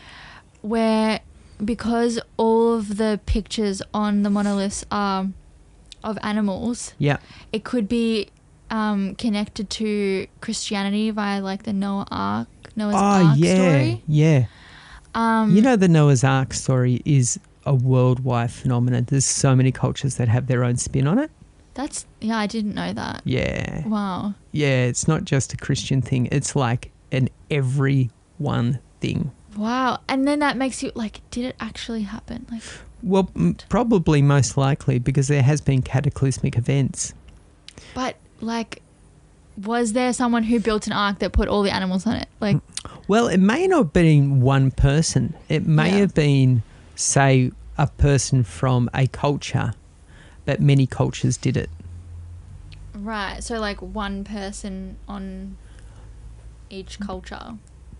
S2: where, because all of the pictures on the monoliths are of animals, it could be connected to Christianity via, like, the Noah's Ark story.
S1: Yeah. The Noah's Ark story is a worldwide phenomenon. There's so many cultures that have their own spin on it.
S2: I didn't know that.
S1: Yeah.
S2: Wow.
S1: Yeah, it's not just a Christian thing. It's like an everyone thing.
S2: Wow. And then that makes you, like, did it actually happen? Like,
S1: well, probably most likely, because there has been cataclysmic events.
S2: But, like, was there someone who built an ark that put all the animals on it? Like,
S1: well, it may not have been one person. It may have been, say, a person from a culture, but many cultures did it.
S2: Right. So, like, one person on each culture.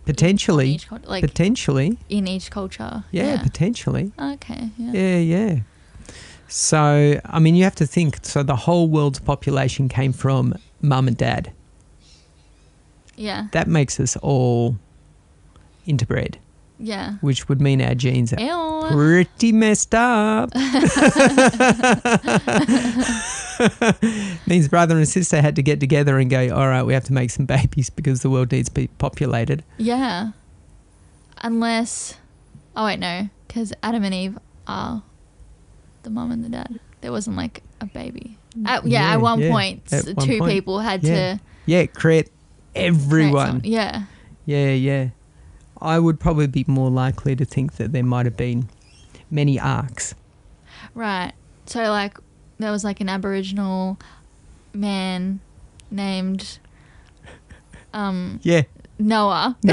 S1: Potentially.
S2: Potentially. In each culture.
S1: Yeah, potentially.
S2: Okay.
S1: Yeah. So, I mean, you have to think, so the whole world's population came from mum and dad.
S2: Yeah.
S1: That makes us all interbred.
S2: Yeah.
S1: Which would mean our genes are pretty messed up. Means brother and sister had to get together and go, all right, we have to make some babies because the world needs to be populated.
S2: Yeah. Unless, oh wait, no, because Adam and Eve are the mum and the dad. There wasn't, like, a baby. At one point, two people had to...
S1: Yeah, create everyone.
S2: Yeah.
S1: Yeah. I would probably be more likely to think that there might have been many arcs. Right.
S2: So, like, there was, like, an Aboriginal man named Noah. Who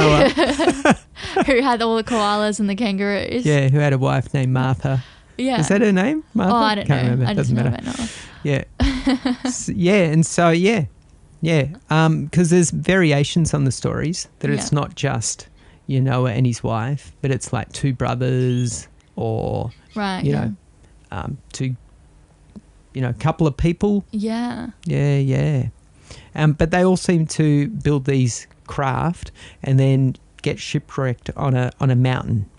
S2: had all the koalas and the kangaroos.
S1: Yeah, who had a wife named Martha.
S2: Yeah.
S1: Is that her name? Martha?
S2: Oh, I don't know.
S1: Remember.
S2: I just know about Noah.
S1: Yeah. Because there's variations on the stories, that it's not just, Noah and his wife, but it's like two brothers or, two, couple of people.
S2: Yeah.
S1: Yeah. But they all seem to build these craft and then get shipwrecked on a mountain.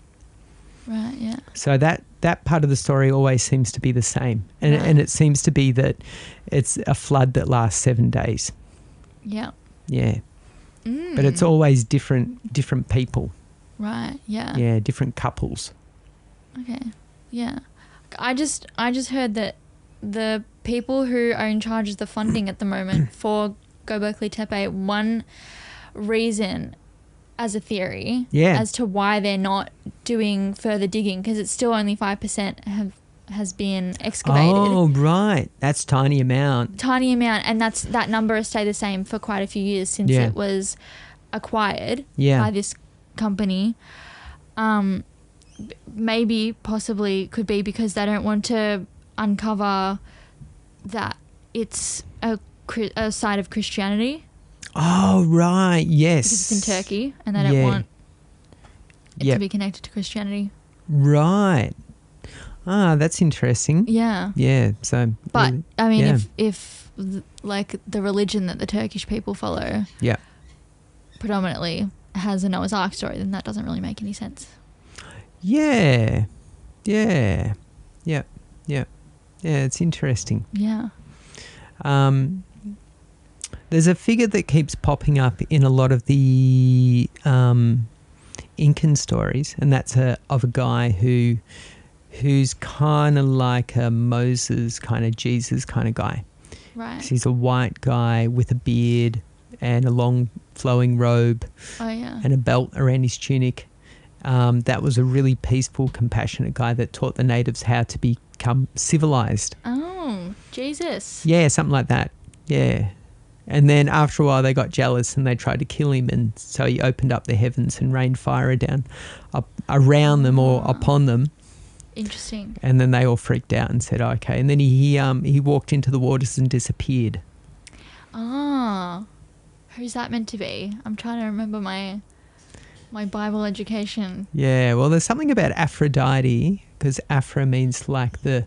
S2: Right, yeah.
S1: So that part of the story always seems to be the same. And it seems to be that it's a flood that lasts 7 days.
S2: Yeah.
S1: Yeah. But it's always different people.
S2: Right, yeah.
S1: Yeah, different couples.
S2: Okay. Yeah. I just heard that the people who are in charge of the funding at the moment for Göbekli Tepe, one reason as a theory
S1: as
S2: to why they're not doing further digging, because it's still only 5% has been excavated.
S1: Oh, right. That's tiny amount.
S2: And that number has stayed the same for quite a few years since it was acquired by this company. Maybe possibly could be because they don't want to uncover that it's a side of Christianity.
S1: Oh, right. Yes.
S2: Because it's in Turkey and they don't want it to be connected to Christianity.
S1: Right. Ah, that's interesting.
S2: Yeah.
S1: Yeah. So,
S2: but I mean, if like the religion that the Turkish people follow, predominantly has a Noah's Ark story, then that doesn't really make any sense. Yeah. Yeah. Yeah. Yeah. Yeah. It's interesting.
S1: Yeah. There's a figure that keeps popping up in a lot of the Incan stories, and that's of a guy who's kind of like a Moses, kind of Jesus kind of guy.
S2: Right.
S1: So he's a white guy with a beard and a long flowing robe.
S2: Oh, yeah.
S1: And a belt around his tunic. That was a really peaceful, compassionate guy that taught the natives how to become civilized.
S2: Oh, Jesus.
S1: Yeah, something like that. Yeah. And then after a while they got jealous and they tried to kill him, and so he opened up the heavens and rained fire down around them or upon them.
S2: Interesting.
S1: And then they all freaked out and said, okay. And then he walked into the waters and disappeared.
S2: Oh. Who's that meant to be? I'm trying to remember my Bible education.
S1: Yeah, well, there's something about Aphrodite, because Aphra means like the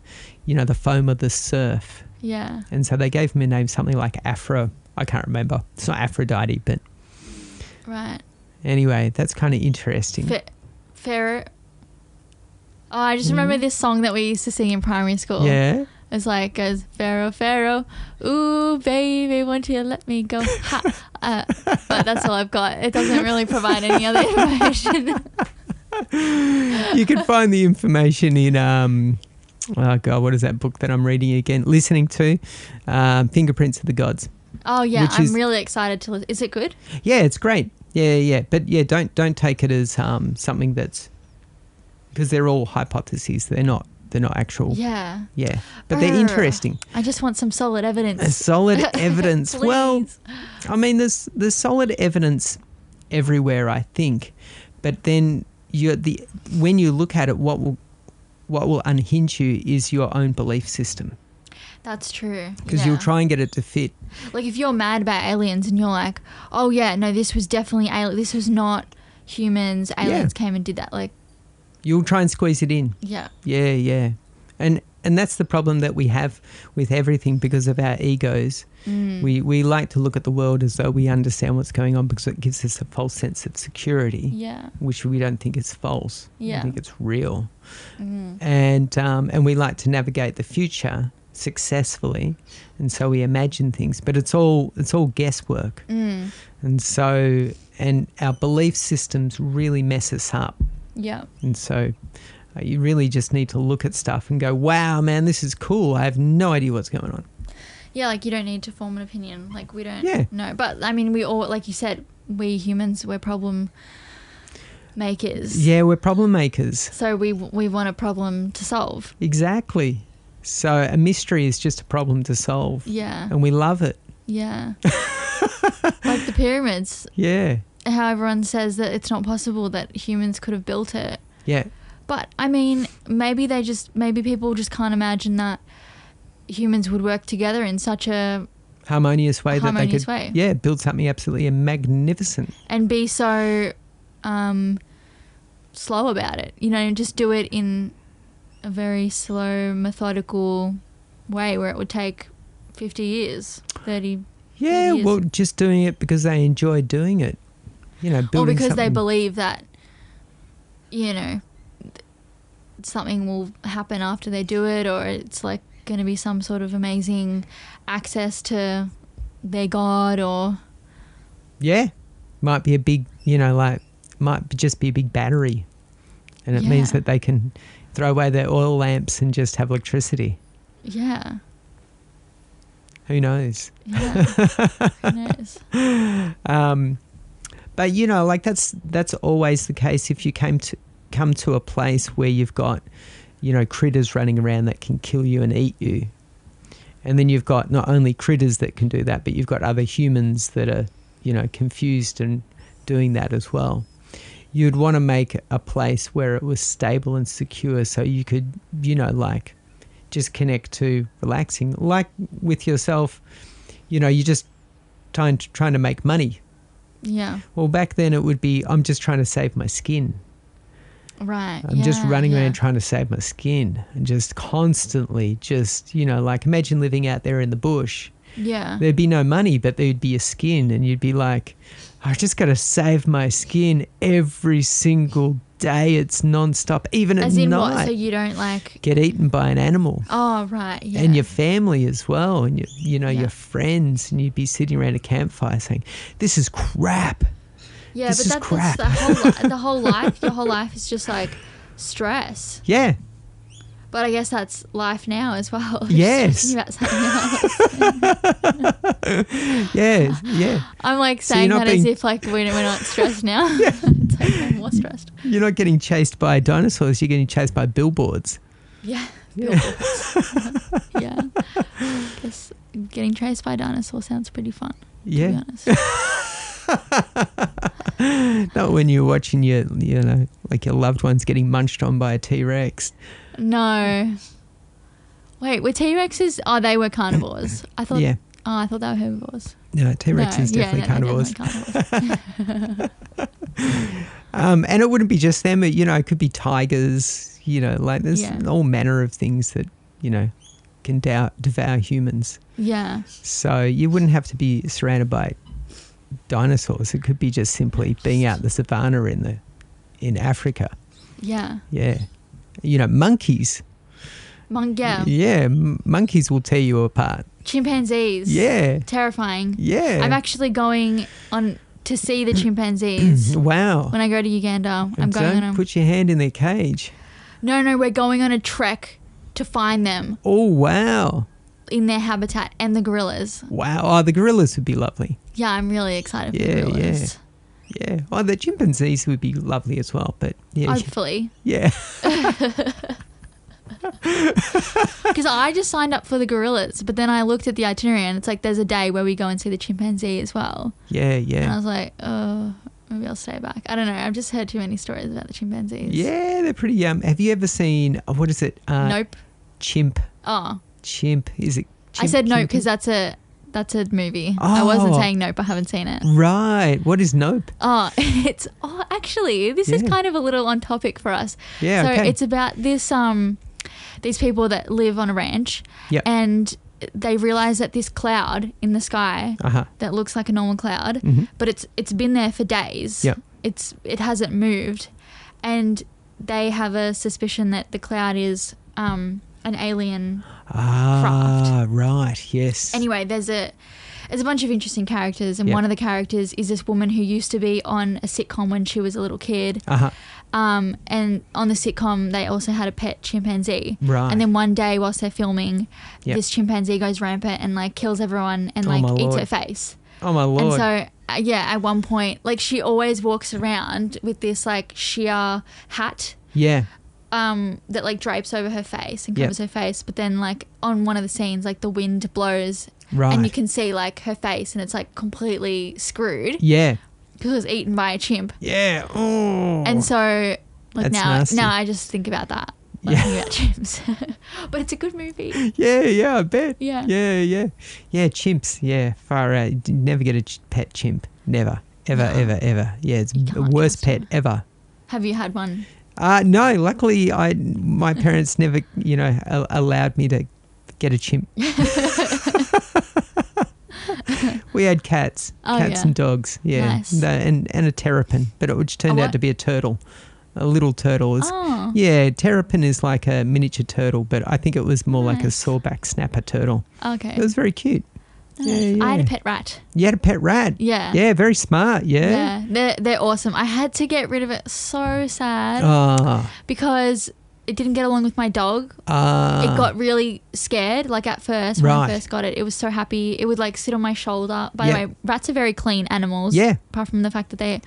S1: foam of the surf.
S2: Yeah. And
S1: so they gave him a name, something like Aphra. I can't remember. It's not Aphrodite, but...
S2: Right.
S1: Anyway, that's kind of interesting.
S2: Pharaoh. Oh, I just remember this song that we used to sing in primary school.
S1: Yeah.
S2: It's like, goes, Pharaoh, Pharaoh, ooh, baby, won't you let me go? Ha. But that's all I've got. It doesn't really provide any other information.
S1: You can find the information in, oh, God, what is that book that I'm reading again? Listening to, Fingerprints of the Gods.
S2: Oh, yeah, I'm really excited to listen. Is it good?
S1: Yeah, it's great. Yeah. But, yeah, don't take it as something that's... Because they're all hypotheses. They're not actual.
S2: Yeah.
S1: Yeah. But they're interesting.
S2: I just want some solid evidence.
S1: Solid evidence. Well, I mean, there's solid evidence everywhere, I think. But then when you look at it, what will unhinge you is your own belief system.
S2: That's true.
S1: Because you'll try and get it to fit.
S2: Like if you're mad about aliens and you're like, oh, yeah, no, this was definitely alien. This was not humans. Aliens came and did that. Like,
S1: you'll try and squeeze it in.
S2: Yeah.
S1: Yeah. And that's the problem that we have with everything because of our egos. We like to look at the world as though we understand what's going on because it gives us a false sense of security.
S2: Yeah.
S1: Which we don't think is false.
S2: Yeah.
S1: We think it's real. And we like to navigate the future successfully, and so we imagine things, but it's all guesswork. And so our belief systems really mess us up.
S2: Yeah.
S1: And so you really just need to look at stuff and go, wow, man, this is cool. I have no idea what's going on.
S2: Yeah, like you don't need to form an opinion. Like we don't know. But I mean, we all, like you said, we humans, we're problem makers.
S1: Yeah, we're problem makers.
S2: So we want a problem to solve.
S1: Exactly. So a mystery is just a problem to solve.
S2: Yeah.
S1: And we love it.
S2: Yeah. Like the pyramids.
S1: Yeah.
S2: How everyone says that it's not possible that humans could have built it.
S1: Yeah.
S2: But I mean, maybe people just can't imagine that humans would work together in such a
S1: harmonious way that they could build something absolutely magnificent
S2: and be so slow about it. Just do it in a very slow, methodical way where it would take 50 years, 30
S1: Yeah,
S2: years.
S1: well, just doing it because they enjoy doing it.
S2: Or because they believe that, something will happen after they do it, or it's like going to be some sort of amazing access to their God, or... Yeah.
S1: Might be a big, might just be a big battery. And it means that they can throw away their oil lamps and just have electricity.
S2: Yeah.
S1: Who knows?
S2: Yeah. Who knows?
S1: But, you know, like that's always the case if you come to a place where you've got, you know, critters running around that can kill you and eat you. And then you've got not only critters that can do that, but you've got other humans that are, you know, confused and doing that as well. You'd want to make a place where it was stable and secure so you could, you know, like just connect to relaxing. Like with yourself, you know, you're just trying to make money.
S2: Yeah.
S1: Well, back then it would be, I'm just trying to save my skin.
S2: Right.
S1: I'm just running around trying to save my skin and just constantly just, you know, like imagine living out there in the bush.
S2: Yeah.
S1: There'd be no money, but there'd be a skin and you'd be like, I just got to save my skin every single day. It's nonstop, even at
S2: As in
S1: night.
S2: what? So you don't like
S1: get eaten by an animal.
S2: Oh, right. Yeah.
S1: And your family as well. And, you know, your friends. And you'd be sitting around a campfire saying, this is crap.
S2: Yeah,
S1: this
S2: but
S1: is
S2: that's
S1: crap.
S2: the whole life. Your whole life is just like stress.
S1: Yeah.
S2: But I guess that's life now as well.
S1: Yes.
S2: About something else.
S1: Yeah.
S2: I'm like saying that as if like we're not stressed now. Yeah. It's like we're more stressed.
S1: You're not getting chased by dinosaurs. You're getting chased by billboards.
S2: Yeah. Billboards. Yeah. Guess getting chased by dinosaurs sounds pretty fun.
S1: Yeah.
S2: To be honest.
S1: Not when you're watching your loved ones getting munched on by a T-Rex.
S2: No. Wait, were T-Rexes? Oh, they were carnivores. I thought.
S1: Yeah.
S2: Oh, I thought they were herbivores.
S1: No, T-Rex is definitely carnivores.
S2: Definitely carnivores.
S1: And it wouldn't be just them. You know, it could be tigers. You know, like there's all manner of things that, you know, can devour humans.
S2: Yeah.
S1: So you wouldn't have to be surrounded by dinosaurs. It could be just simply being out in the savannah in Africa.
S2: Yeah.
S1: Yeah. You know, monkeys. Yeah, monkeys will tear you apart.
S2: Chimpanzees.
S1: Yeah.
S2: Terrifying.
S1: Yeah.
S2: I'm actually going on to see the chimpanzees.
S1: Wow.
S2: When I go to Uganda.
S1: Don't put your hand in their cage.
S2: No, we're going on a trek to find them.
S1: Oh, wow.
S2: In their habitat, and the gorillas.
S1: Wow. Oh, the gorillas would be lovely.
S2: Yeah, I'm really excited for the gorillas.
S1: Yeah. Oh, the chimpanzees would be lovely as well, but yeah.
S2: Hopefully.
S1: Yeah.
S2: Because I just signed up for the gorillas, but then I looked at the itinerary and it's like there's a day where we go and see the chimpanzee as well.
S1: Yeah.
S2: And I was like, oh, maybe I'll stay back. I don't know. I've just heard too many stories about the chimpanzees.
S1: Yeah, they're pretty Have you ever seen, what is it?
S2: Nope.
S1: Chimp.
S2: Oh.
S1: Chimp. Is it chimp?
S2: I said nope because that's a movie. Oh. I wasn't saying nope. I haven't seen it.
S1: Right. What is nope?
S2: Oh, actually, this is kind of a little on topic for us.
S1: Yeah.
S2: So
S1: okay.
S2: it's about these people that live on a ranch.
S1: Yep.
S2: And they realize that this cloud in the sky that looks like a normal cloud, but it's been there for days.
S1: Yep.
S2: It hasn't moved, and they have a suspicion that the cloud is an alien craft.
S1: Right. Yes.
S2: Anyway, there's a bunch of interesting characters, and one of the characters is this woman who used to be on a sitcom when she was a little kid. And on the sitcom, they also had a pet chimpanzee. Right. And then one day, whilst they're filming, this chimpanzee goes rampant and like kills everyone and eats her face.
S1: Oh my Lord.
S2: And so, at one point, like she always walks around with this like sheer hat.
S1: Yeah.
S2: That like drapes over her face and covers her face. But then like on one of the scenes, like the wind blows. Right. And you can see like her face and it's like completely screwed. Yeah. Because it was eaten by a chimp.
S1: Yeah. Oh.
S2: And so like
S1: That's
S2: now I just think about that. Like, thinking about chimps. But it's a good movie.
S1: Yeah, I bet.
S2: Yeah.
S1: Yeah, chimps. Yeah, far out. You never get a pet chimp. Never. Ever. Yeah, it's the worst pet ever.
S2: Have you had one?
S1: No, luckily my parents never, allowed me to get a chimp. We had cats and dogs,
S2: nice.
S1: and a terrapin, which turned out to be a turtle, a little turtle. Yeah, terrapin is like a miniature turtle, but I think it was more like a sawback snapper turtle. Okay, it was very cute.
S2: Nice. Yeah. I had a pet rat.
S1: You had a pet rat?
S2: Yeah.
S1: Yeah, very smart, yeah.
S2: Yeah, they're awesome. I had to get rid of it. So sad. Because it didn't get along with my dog. It got really scared, like at first when I first got it. It was so happy. It would like sit on my shoulder. By the way, rats are very clean animals. Yeah. Apart from the fact that they,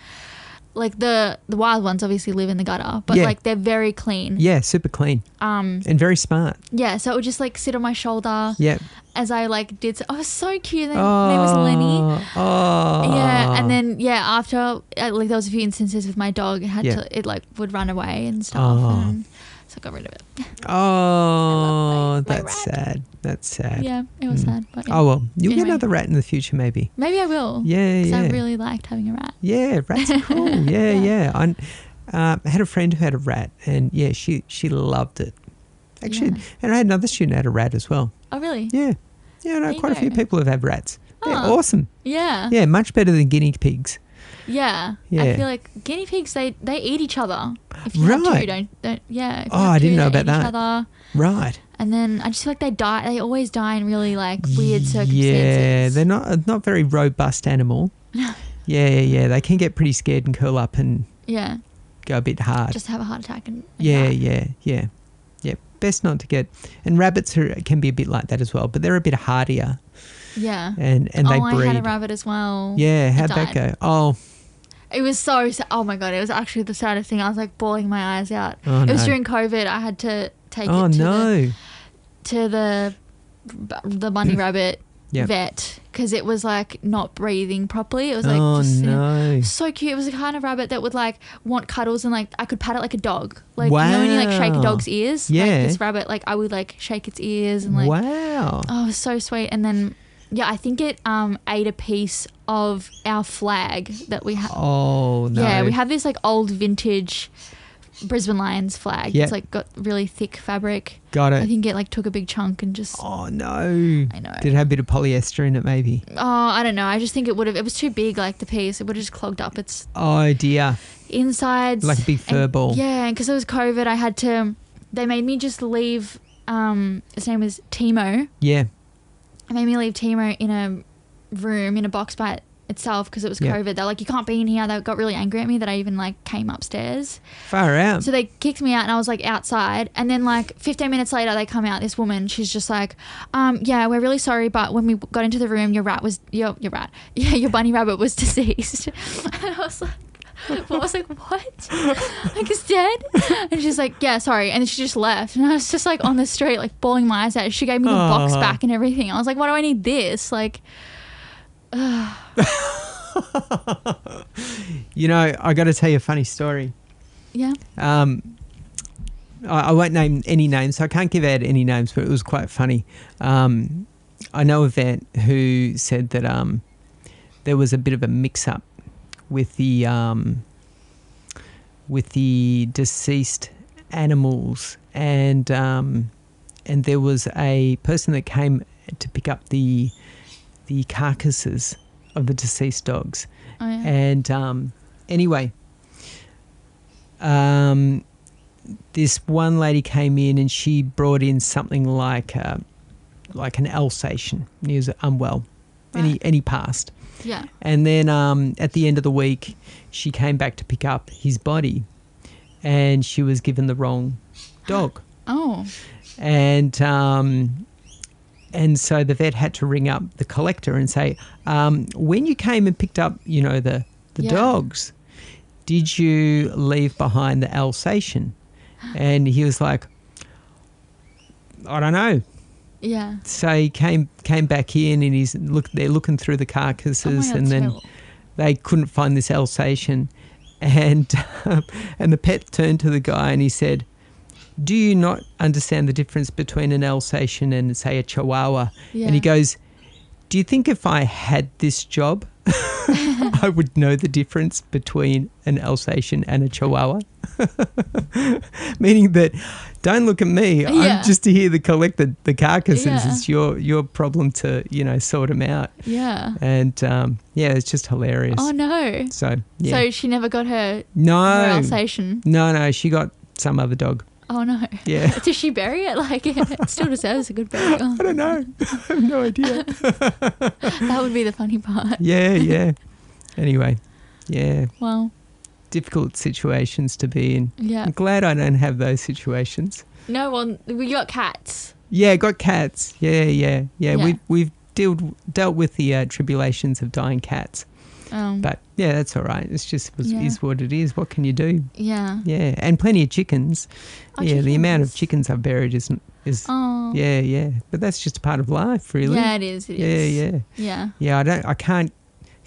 S2: like the wild ones obviously live in the gutter, but like they're very clean. Yeah, super clean. And very smart. Yeah, so it would just like sit on my shoulder. Yeah. As I like did, I was so cute. Their name was Lenny. Yeah, and then after like there was a few instances with my dog, it like would run away and stuff. And so I got rid of it. Oh, that's sad. That's sad. Yeah, it was sad. But oh well, you'll get another rat in the future, maybe. Maybe I will. Yeah, yeah. I really liked having a rat. Yeah, rats are cool. Yeah. I had a friend who had a rat, and she loved it. Actually, and I had another student who had a rat as well. Oh, really? Yeah. Yeah, I know quite a few people have had rats. They're awesome. Yeah. Yeah, much better than guinea pigs. Yeah. I feel like guinea pigs, they eat each other. If you have two, don't yeah. I didn't know about that. Each other. Right. And then I just feel like they die. They always die in really like weird circumstances. Yeah, they're not very robust animal. Yeah. They can get pretty scared and curl up and go a bit hard. Just have a heart attack and die. Yeah. Best not to get. And rabbits can be a bit like that as well, but they're a bit hardier. Yeah. And they breed. I had a rabbit as well. Yeah. How'd that go? Oh. It was so oh my God, it was actually the saddest thing. I was like bawling my eyes out. Oh, it was during COVID. I had to take it to the bunny rabbit vet because it was like not breathing properly. It was like so cute. It was the kind of rabbit that would like want cuddles and like I could pat it like a dog. Like you know when you like shake a dog's ears? Yeah. Like this rabbit, like I would like shake its ears and like oh, it was so sweet. And then I think it ate a piece of our flag that we have. Oh, no. Yeah, we have this like old vintage Brisbane Lions flag. Yep. It's like got really thick fabric. Got it. I think it like took a big chunk and just. Oh, no. I know. Did it have a bit of polyester in it maybe? Oh, I don't know. I just think it would have. It was too big, like the piece. It would have just clogged up its. Oh, dear. Insides. Like a big fur ball. Yeah, and because it was COVID, I had to. They made me just leave. His name was Timo. Yeah. They made me leave Timo in a room in a box by itself because it was COVID. They're like, you can't be in here. They got really angry at me that I even like came upstairs. Far out. So they kicked me out and I was like outside. And then like 15 minutes later, they come out. This woman, she's just like, yeah, we're really sorry, but when we got into the room, your bunny rabbit was deceased. And I was like. I was like, what? Like, it's dead? And she's like, yeah, sorry. And then she just left. And I was just like on the street, like bawling my eyes out. She gave me the box back and everything. I was like, why do I need this? Like, you know, I got to tell you a funny story. Yeah. I won't name any names, so I can't give out any names, but it was quite funny. I know a vet who said that there was a bit of a mix-up with the deceased animals, and there was a person that came to pick up the carcasses of the deceased dogs. Oh, yeah. And anyway, this one lady came in and she brought in something like an Alsatian. He was unwell, right. and he passed. Yeah. And then at the end of the week, she came back to pick up his body, and she was given the wrong dog. Oh. And so the vet had to ring up the collector and say, when you came and picked up, you know, the dogs, did you leave behind the Alsatian? And he was like, I don't know. Yeah. So he came back in and they're looking through the carcasses, and then they couldn't find this Alsatian, and the pet turned to the guy and he said, do you not understand the difference between an Alsatian and, say, a Chihuahua? Yeah. And he goes, do you think if I had this job, I would know the difference between an Alsatian and a Chihuahua? Meaning that, don't look at me. Yeah. I'm just here to collect the carcasses. Yeah. It's your problem to, you know, sort them out. Yeah. And it's just hilarious. Oh no. So she never got her Alsatian. No, she got some other dog. Oh no. Yeah. Does she bury it? Like, it still deserves a good burial. I don't know. I have no idea. That would be the funny part. Yeah. Anyway, yeah. Well.
S1: difficult situations to be in.
S2: Yeah.
S1: I'm glad I don't have those situations.
S2: No, well, we got cats.
S1: Yeah, got cats. Yeah.
S2: Yeah.
S1: We've dealt with the tribulations of dying cats. But yeah, that's all right. It's just is what it is. What can you do?
S2: Yeah.
S1: Yeah, and plenty of chickens.
S2: Chickens.
S1: The amount of chickens I've buried is
S2: Oh.
S1: yeah. But that's just a part of life, really.
S2: Yeah, it is. Yeah.
S1: Yeah, I can't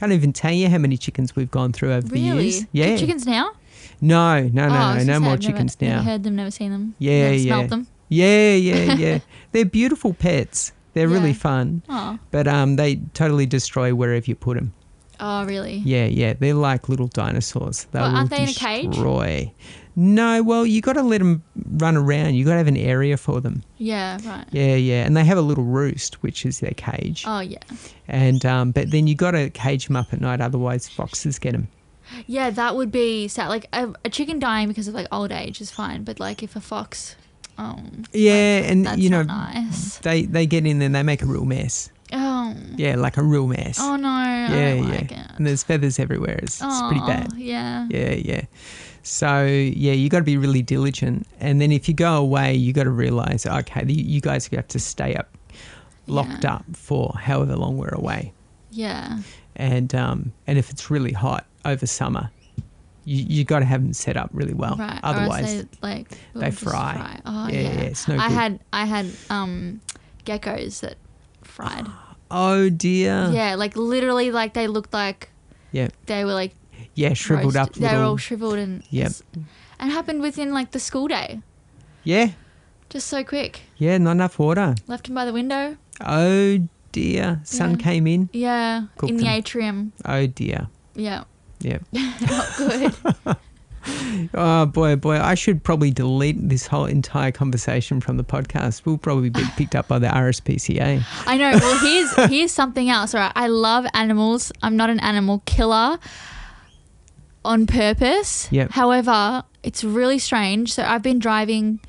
S1: even tell you how many chickens we've gone through over the years. Yeah.
S2: Chickens now?
S1: No more chickens now.
S2: Never heard them, never seen them.
S1: Yeah,
S2: never smelled them.
S1: Yeah. They're beautiful pets. They're really fun.
S2: Oh.
S1: But they totally destroy wherever you put them.
S2: Oh, really?
S1: Yeah. They're like little dinosaurs.
S2: Aren't they in a cage?
S1: No, well, you got to let them run around. You got to have an area for them.
S2: Yeah, right.
S1: Yeah. And they have a little roost, which is their cage.
S2: Oh, yeah.
S1: And but then you got to cage them up at night, otherwise foxes get them.
S2: Yeah, that would be sad. Like a chicken dying because of like old age is fine, but like if a fox,
S1: yeah,
S2: like,
S1: and
S2: that's not nice.
S1: They get in there and they make a real mess.
S2: Oh.
S1: Yeah, like a real mess.
S2: Oh no, I don't like it.
S1: And there's feathers everywhere. It's pretty bad.
S2: Yeah.
S1: Yeah. So yeah, you got to be really diligent, and then if you go away, you got to realise, okay, you guys have to stay up, locked up for however long we're away.
S2: Yeah.
S1: And if it's really hot over summer, you got to have them set up really well.
S2: Right.
S1: Otherwise,
S2: they
S1: fry.
S2: Oh
S1: yeah. It's no good.
S2: I had geckos that fried.
S1: Oh dear.
S2: Yeah, like literally, like they looked like.
S1: Yeah.
S2: They were like.
S1: Yeah, shriveled up.
S2: They were all shriveled and.
S1: Yep.
S2: And happened within like the school day.
S1: Yeah.
S2: Just so quick.
S1: Yeah, not enough water.
S2: Left them by the window.
S1: Oh dear. Sun came in.
S2: Yeah.
S1: Cooked
S2: in the
S1: them.
S2: atrium.
S1: Oh dear.
S2: Yeah.
S1: Yeah.
S2: Not good.
S1: Oh boy. I should probably delete this whole entire conversation from the podcast. We'll probably be picked up by the RSPCA.
S2: I know. Well, here's something else. All right. I love animals. I'm not an animal killer on purpose.
S1: Yep.
S2: However, it's really strange. So I've been driving.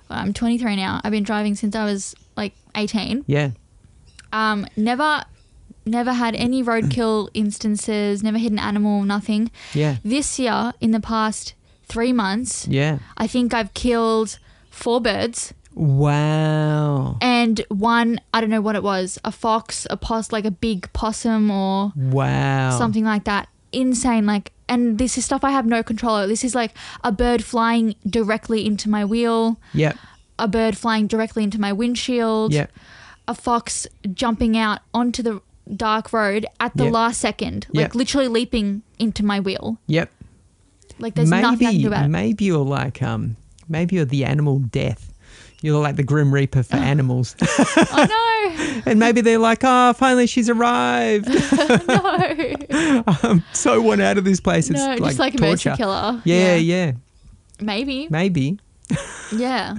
S2: Well, I'm 23 now. I've been driving since I was like 18.
S1: Yeah.
S2: Never had any roadkill instances, never hit an animal, nothing.
S1: Yeah.
S2: This year, in the past 3 months, I think I've killed 4 birds.
S1: Wow.
S2: And one, I don't know what it was, a fox, like a big possum or something like that. Insane. Like, and this is stuff I have no control over. This is like a bird flying directly into my wheel.
S1: Yep.
S2: A bird flying directly into my windshield.
S1: Yep.
S2: A fox jumping out onto the dark road at the last second, like literally leaping into my wheel.
S1: Yep.
S2: Like there's nothing I can do about it.
S1: Maybe you're like maybe you're the animal death. You're like the Grim Reaper for animals.
S2: Oh no.
S1: And maybe they're like, oh, finally she's arrived.
S2: No.
S1: I'm so worn out of this place. It's
S2: just like a
S1: torture.
S2: mercy killer.
S1: Yeah.
S2: Maybe. Yeah.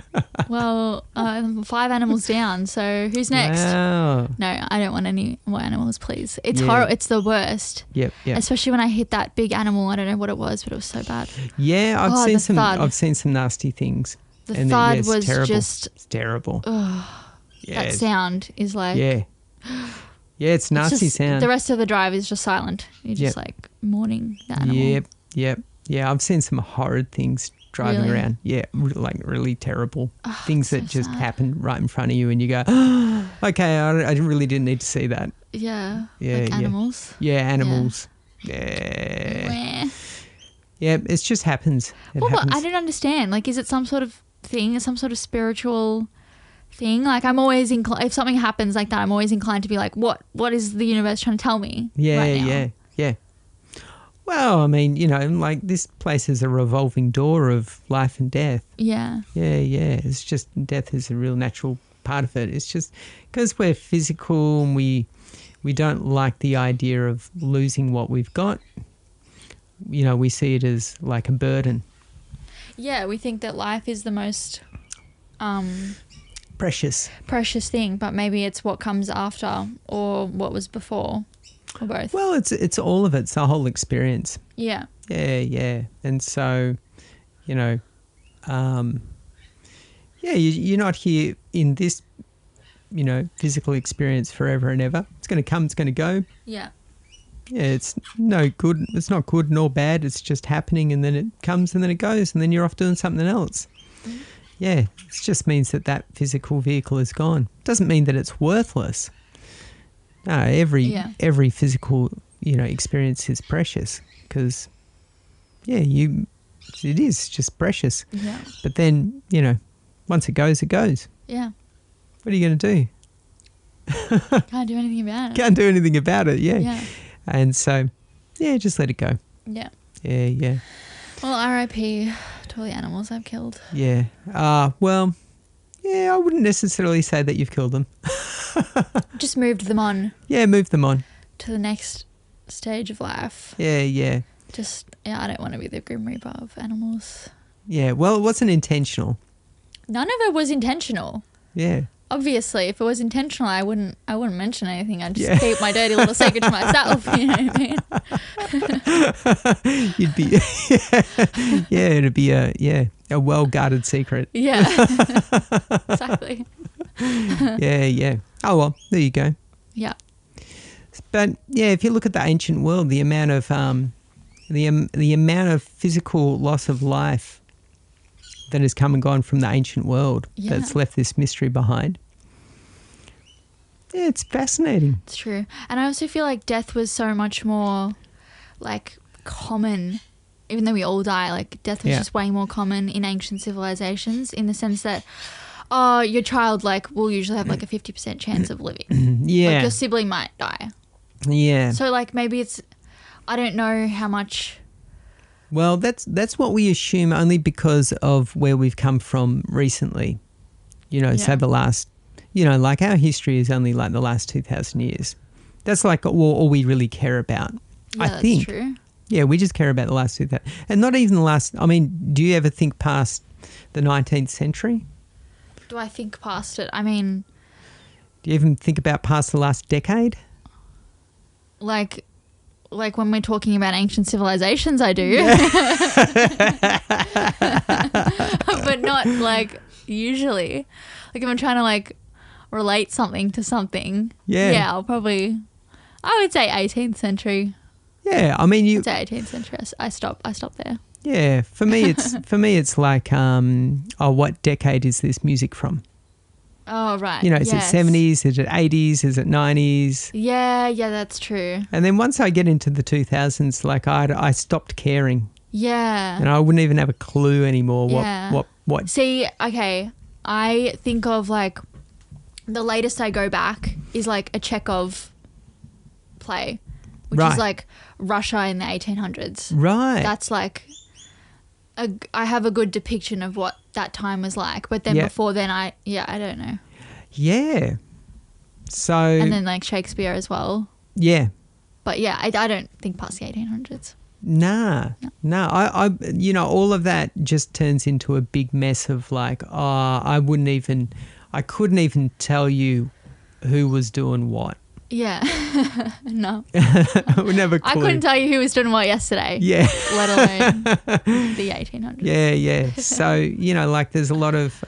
S2: Well, 5 animals down. So who's next?
S1: Wow.
S2: No, I don't want any more animals, please. It's horrible. It's the worst.
S1: Yep.
S2: Especially when I hit that big animal. I don't know what it was, but it was so bad.
S1: Yeah, I've seen some nasty things.
S2: The thud was
S1: terrible.
S2: just
S1: it's terrible.
S2: That sound is like
S1: Yeah, it's nasty sound.
S2: The rest of the drive is just silent. You're just like mourning the animal.
S1: Yep. Yeah, I've seen some horrid things driving around. Yeah, like really terrible things that just happen right in front of you, and you go, oh, "Okay, I really didn't need to see that."
S2: Yeah. Like animals.
S1: Yeah, animals. Yeah. Yeah, it just happens. Happens.
S2: I don't understand. Like, is it some sort of thing, some sort of spiritual thing? Like, I'm always inclined, if something happens like that, I'm always inclined to be like, what is the universe trying to tell me right now?
S1: Yeah. Well, I mean, like this place is a revolving door of life and death.
S2: Yeah.
S1: Yeah. It's just death is a real natural part of it. It's just because we're physical and we don't like the idea of losing what we've got. We see it as like a burden.
S2: Yeah, we think that life is the most
S1: precious
S2: thing, but maybe it's what comes after or what was before or both.
S1: Well, it's all of it. It's the whole experience.
S2: Yeah.
S1: Yeah. And so, you're not here in this, physical experience forever and ever. It's going to come, it's going to go.
S2: Yeah.
S1: Yeah, it's no good. It's not good nor bad. It's just happening, and then it comes and then it goes, and then you're off doing something else. Yeah, it just means that physical vehicle is gone. Doesn't mean that it's worthless. No, every physical, experience is precious because, it is just precious.
S2: Yeah.
S1: But then, once it goes, it goes.
S2: Yeah.
S1: What are you going to do?
S2: Can't do anything about it.
S1: Can't do anything about it, yeah.
S2: Yeah.
S1: And so, just let it go.
S2: Yeah.
S1: Yeah.
S2: Well, R.I.P. to all the animals I've killed.
S1: Yeah. Well, I wouldn't necessarily say that you've killed them.
S2: Just moved them on.
S1: Yeah, move them on.
S2: To the next stage of life.
S1: Yeah.
S2: I don't want to be the Grim Reaper of animals.
S1: Yeah, well, it wasn't intentional.
S2: None of it was intentional.
S1: Yeah.
S2: Obviously, if it was intentional, I wouldn't mention anything. I'd just keep my dirty little secret to myself. You know what I mean?
S1: You'd be, it'd be a well-guarded secret.
S2: Yeah, exactly.
S1: Yeah. Oh, well, there you go.
S2: Yeah.
S1: But, if you look at the ancient world, the amount of the amount of physical loss of life that has come and gone from the ancient world that's left this mystery behind. Yeah, it's fascinating.
S2: It's true. And I also feel like death was so much more like common, even though we all die, like death was just way more common in ancient civilizations in the sense that, your child will usually have a 50% chance of living.
S1: Yeah.
S2: Like your sibling might die.
S1: Yeah.
S2: So maybe it's, I don't know how much.
S1: Well, that's what we assume only because of where we've come from recently. So the last, our history is only the last 2,000 years. That's all we really care about.
S2: Yeah,
S1: I think.
S2: That's true.
S1: Yeah, we just care about the last 2,000. And not even the last, do you ever think past the 19th century?
S2: Do I think past it? Do
S1: you even think about past the last decade?
S2: Like when we're talking about ancient civilizations, I do.
S1: Yeah.
S2: But not usually. If I'm trying to relate something to something.
S1: Yeah.
S2: Yeah, I would say 18th century.
S1: Yeah,
S2: I'd say 18th century. I stop there.
S1: Yeah, for me it's what decade is this music from?
S2: Oh, right.
S1: Is it 70s? Is it 80s? Is it 90s?
S2: Yeah, that's true.
S1: And then once I get into the 2000s, I stopped caring.
S2: Yeah.
S1: And I wouldn't even have a clue anymore what.
S2: See, okay, I think of the latest I go back is a Chekhov play, which is Russia in the 1800s.
S1: Right.
S2: That's I have a good depiction of what that time was like. But then before then, I don't know.
S1: Yeah. So.
S2: And then Shakespeare as well.
S1: Yeah.
S2: But yeah, I don't think past the 1800s.
S1: No. I all of that just turns into a big mess of I couldn't even tell you who was doing what.
S2: Yeah. No.
S1: I would never clue.
S2: I couldn't tell you who was doing what yesterday.
S1: Yeah.
S2: Let alone the 1800s.
S1: Yeah. So, there's a lot of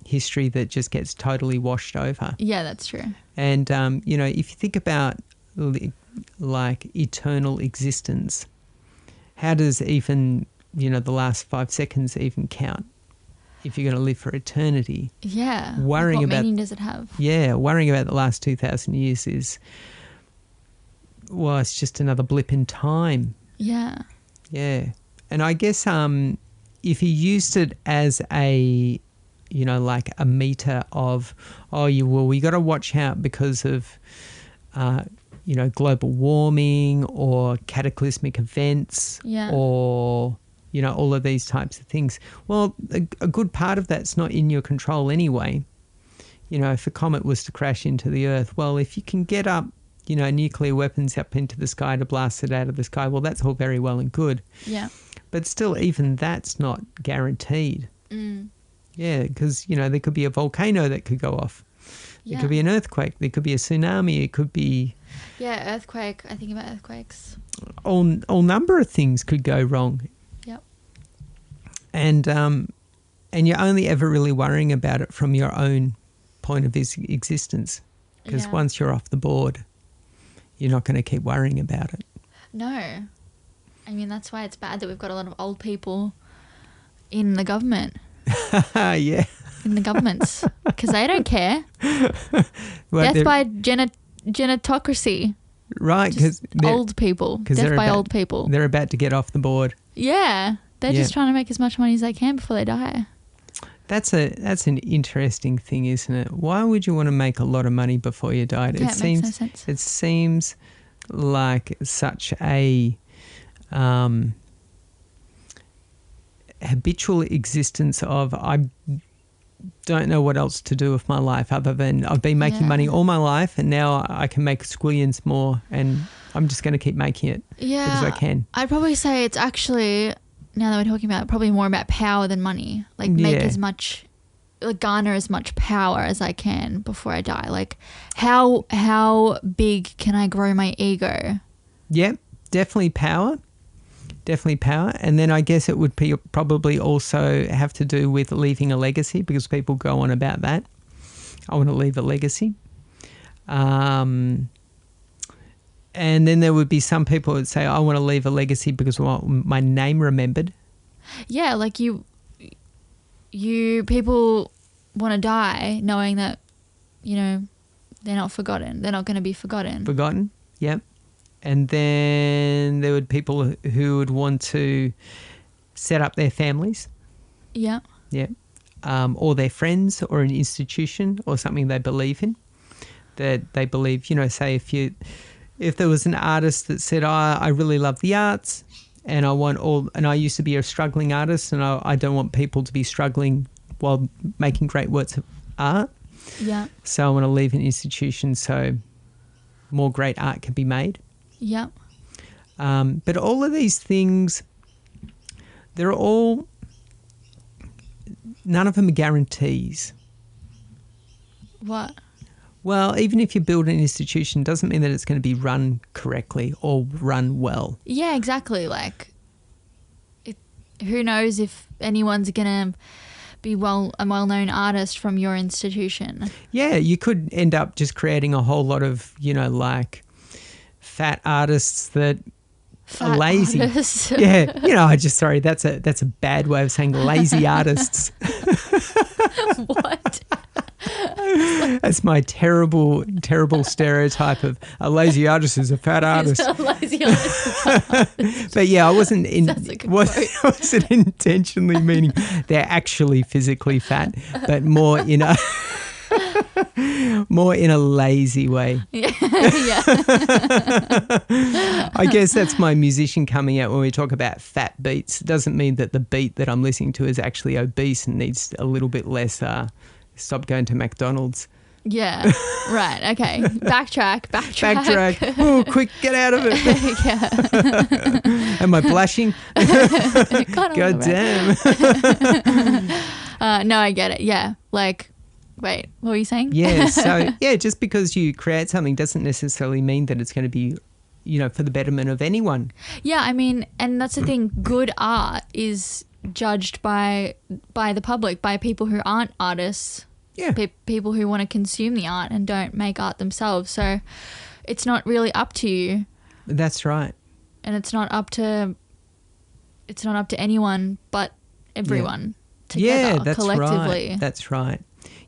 S1: history that just gets totally washed over.
S2: Yeah, that's true.
S1: And, if you think about eternal existence, how does even, the last 5 seconds even count? If you're going to live for eternity.
S2: Yeah.
S1: What
S2: meaning does it have?
S1: Yeah, worrying about the last 2,000 years is, it's just another blip in time.
S2: Yeah.
S1: Yeah. And I guess if you used it as a meter of, we got to watch out because of, global warming or cataclysmic events or... all of these types of things. Well, a good part of that's not in your control anyway. If a comet was to crash into the Earth, well, if you can get up, nuclear weapons up into the sky to blast it out of the sky, well, that's all very well and good.
S2: Yeah.
S1: But still, even that's not guaranteed.
S2: Mm.
S1: Yeah, because, there could be a volcano that could go off. There could be an earthquake. There could be a tsunami. It could be...
S2: Yeah, earthquake. I think about earthquakes.
S1: All number of things could go wrong. And you're only ever really worrying about it from your own point of existence, because once you're off the board, you're not going to keep worrying about it.
S2: No. I mean, that's why it's bad that we've got a lot of old people in the government.
S1: Yeah.
S2: In the governments. Because they don't care.
S1: Well,
S2: Death by genetocracy.
S1: Right. Because
S2: old people. Death by old people.
S1: They're about to get off the board.
S2: Yeah. They're just trying to make as much money as they can before they die. That's
S1: an interesting thing, isn't it? Why would you want to make a lot of money before you died?
S2: Yeah, it makes no sense.
S1: It seems like such a habitual existence of I don't know what else to do with my life other than I've been making money all my life and now I can make squillions more and I'm just going to keep making it because I can.
S2: I'd probably say it's actually, now that we're talking about it, probably more about power than money. Like make as much, like garner as much power as I can before I die. Like how big can I grow my ego?
S1: Yep, definitely power. Definitely power. And then I guess it would probably also have to do with leaving a legacy because people go on about that. I want to leave a legacy. And then there would be some people that say, I want to leave a legacy because I want my name remembered. Yeah,
S2: like you people want to die knowing that, you know, they're not forgotten. They're not going to be forgotten.
S1: Forgotten, yep. And then there would be people who would want to set up their families.
S2: Yeah.
S1: Yeah. Or their friends or an institution or something they believe in. That they believe, you know, say if there was an artist that said, I really love the arts and I used to be a struggling artist and I don't want people to be struggling while making great works of art.
S2: Yeah.
S1: So I want to leave an institution so more great art can be made.
S2: Yeah.
S1: But all of these things, none of them are guarantees.
S2: What?
S1: Well, even if you build an institution, doesn't mean that it's going to be run correctly or run well.
S2: Yeah, exactly. Like, who knows if anyone's going to be a well-known artist from your institution.
S1: Yeah, you could end up just creating a whole lot of, you know, like fat artists that are lazy.
S2: Artists.
S1: Yeah, you know, that's a bad way of saying lazy artists.
S2: What?
S1: That's my terrible stereotype of a lazy artist is a fat artist.
S2: A lazy artist.
S1: But yeah, I wasn't intentionally meaning they're actually physically fat, but more in a lazy way.
S2: Yeah.
S1: I guess that's my musician coming out when we talk about fat beats. It doesn't mean that the beat that I'm listening to is actually obese and needs a little bit less stop going to McDonald's.
S2: Yeah. Right. Okay. Backtrack.
S1: Oh, quick, get out of it.
S2: Yeah.
S1: Am I blushing? God damn.
S2: No, I get it. Yeah. Like, wait, what were you saying?
S1: Yeah. So, yeah, just because you create something doesn't necessarily mean that it's going to be, you know, for the betterment of anyone.
S2: Yeah. I mean, and that's the thing. Good art is judged by the public, by people who aren't artists.
S1: Yeah.
S2: People who want to consume the art and don't make art themselves. So it's not really up to you.
S1: That's right.
S2: And it's not up to anyone but everyone together,
S1: that's
S2: collectively.
S1: Right. That's right.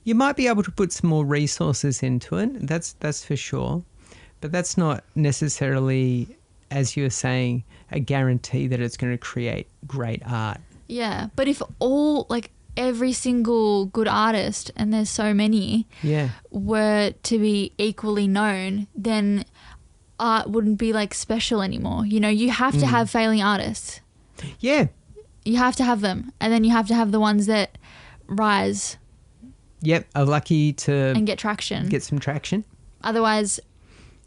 S1: You might be able to put some more resources into it. That's for sure. But that's not necessarily, as you were saying, a guarantee that it's going to create great art.
S2: Yeah. But if every single good artist, and there's so many, were to be equally known, then art wouldn't be like special anymore. You know, you have to have failing artists.
S1: Yeah.
S2: You have to have them. And then you have to have the ones that rise.
S1: Yep, are lucky to...
S2: and get traction.
S1: Get some traction.
S2: Otherwise,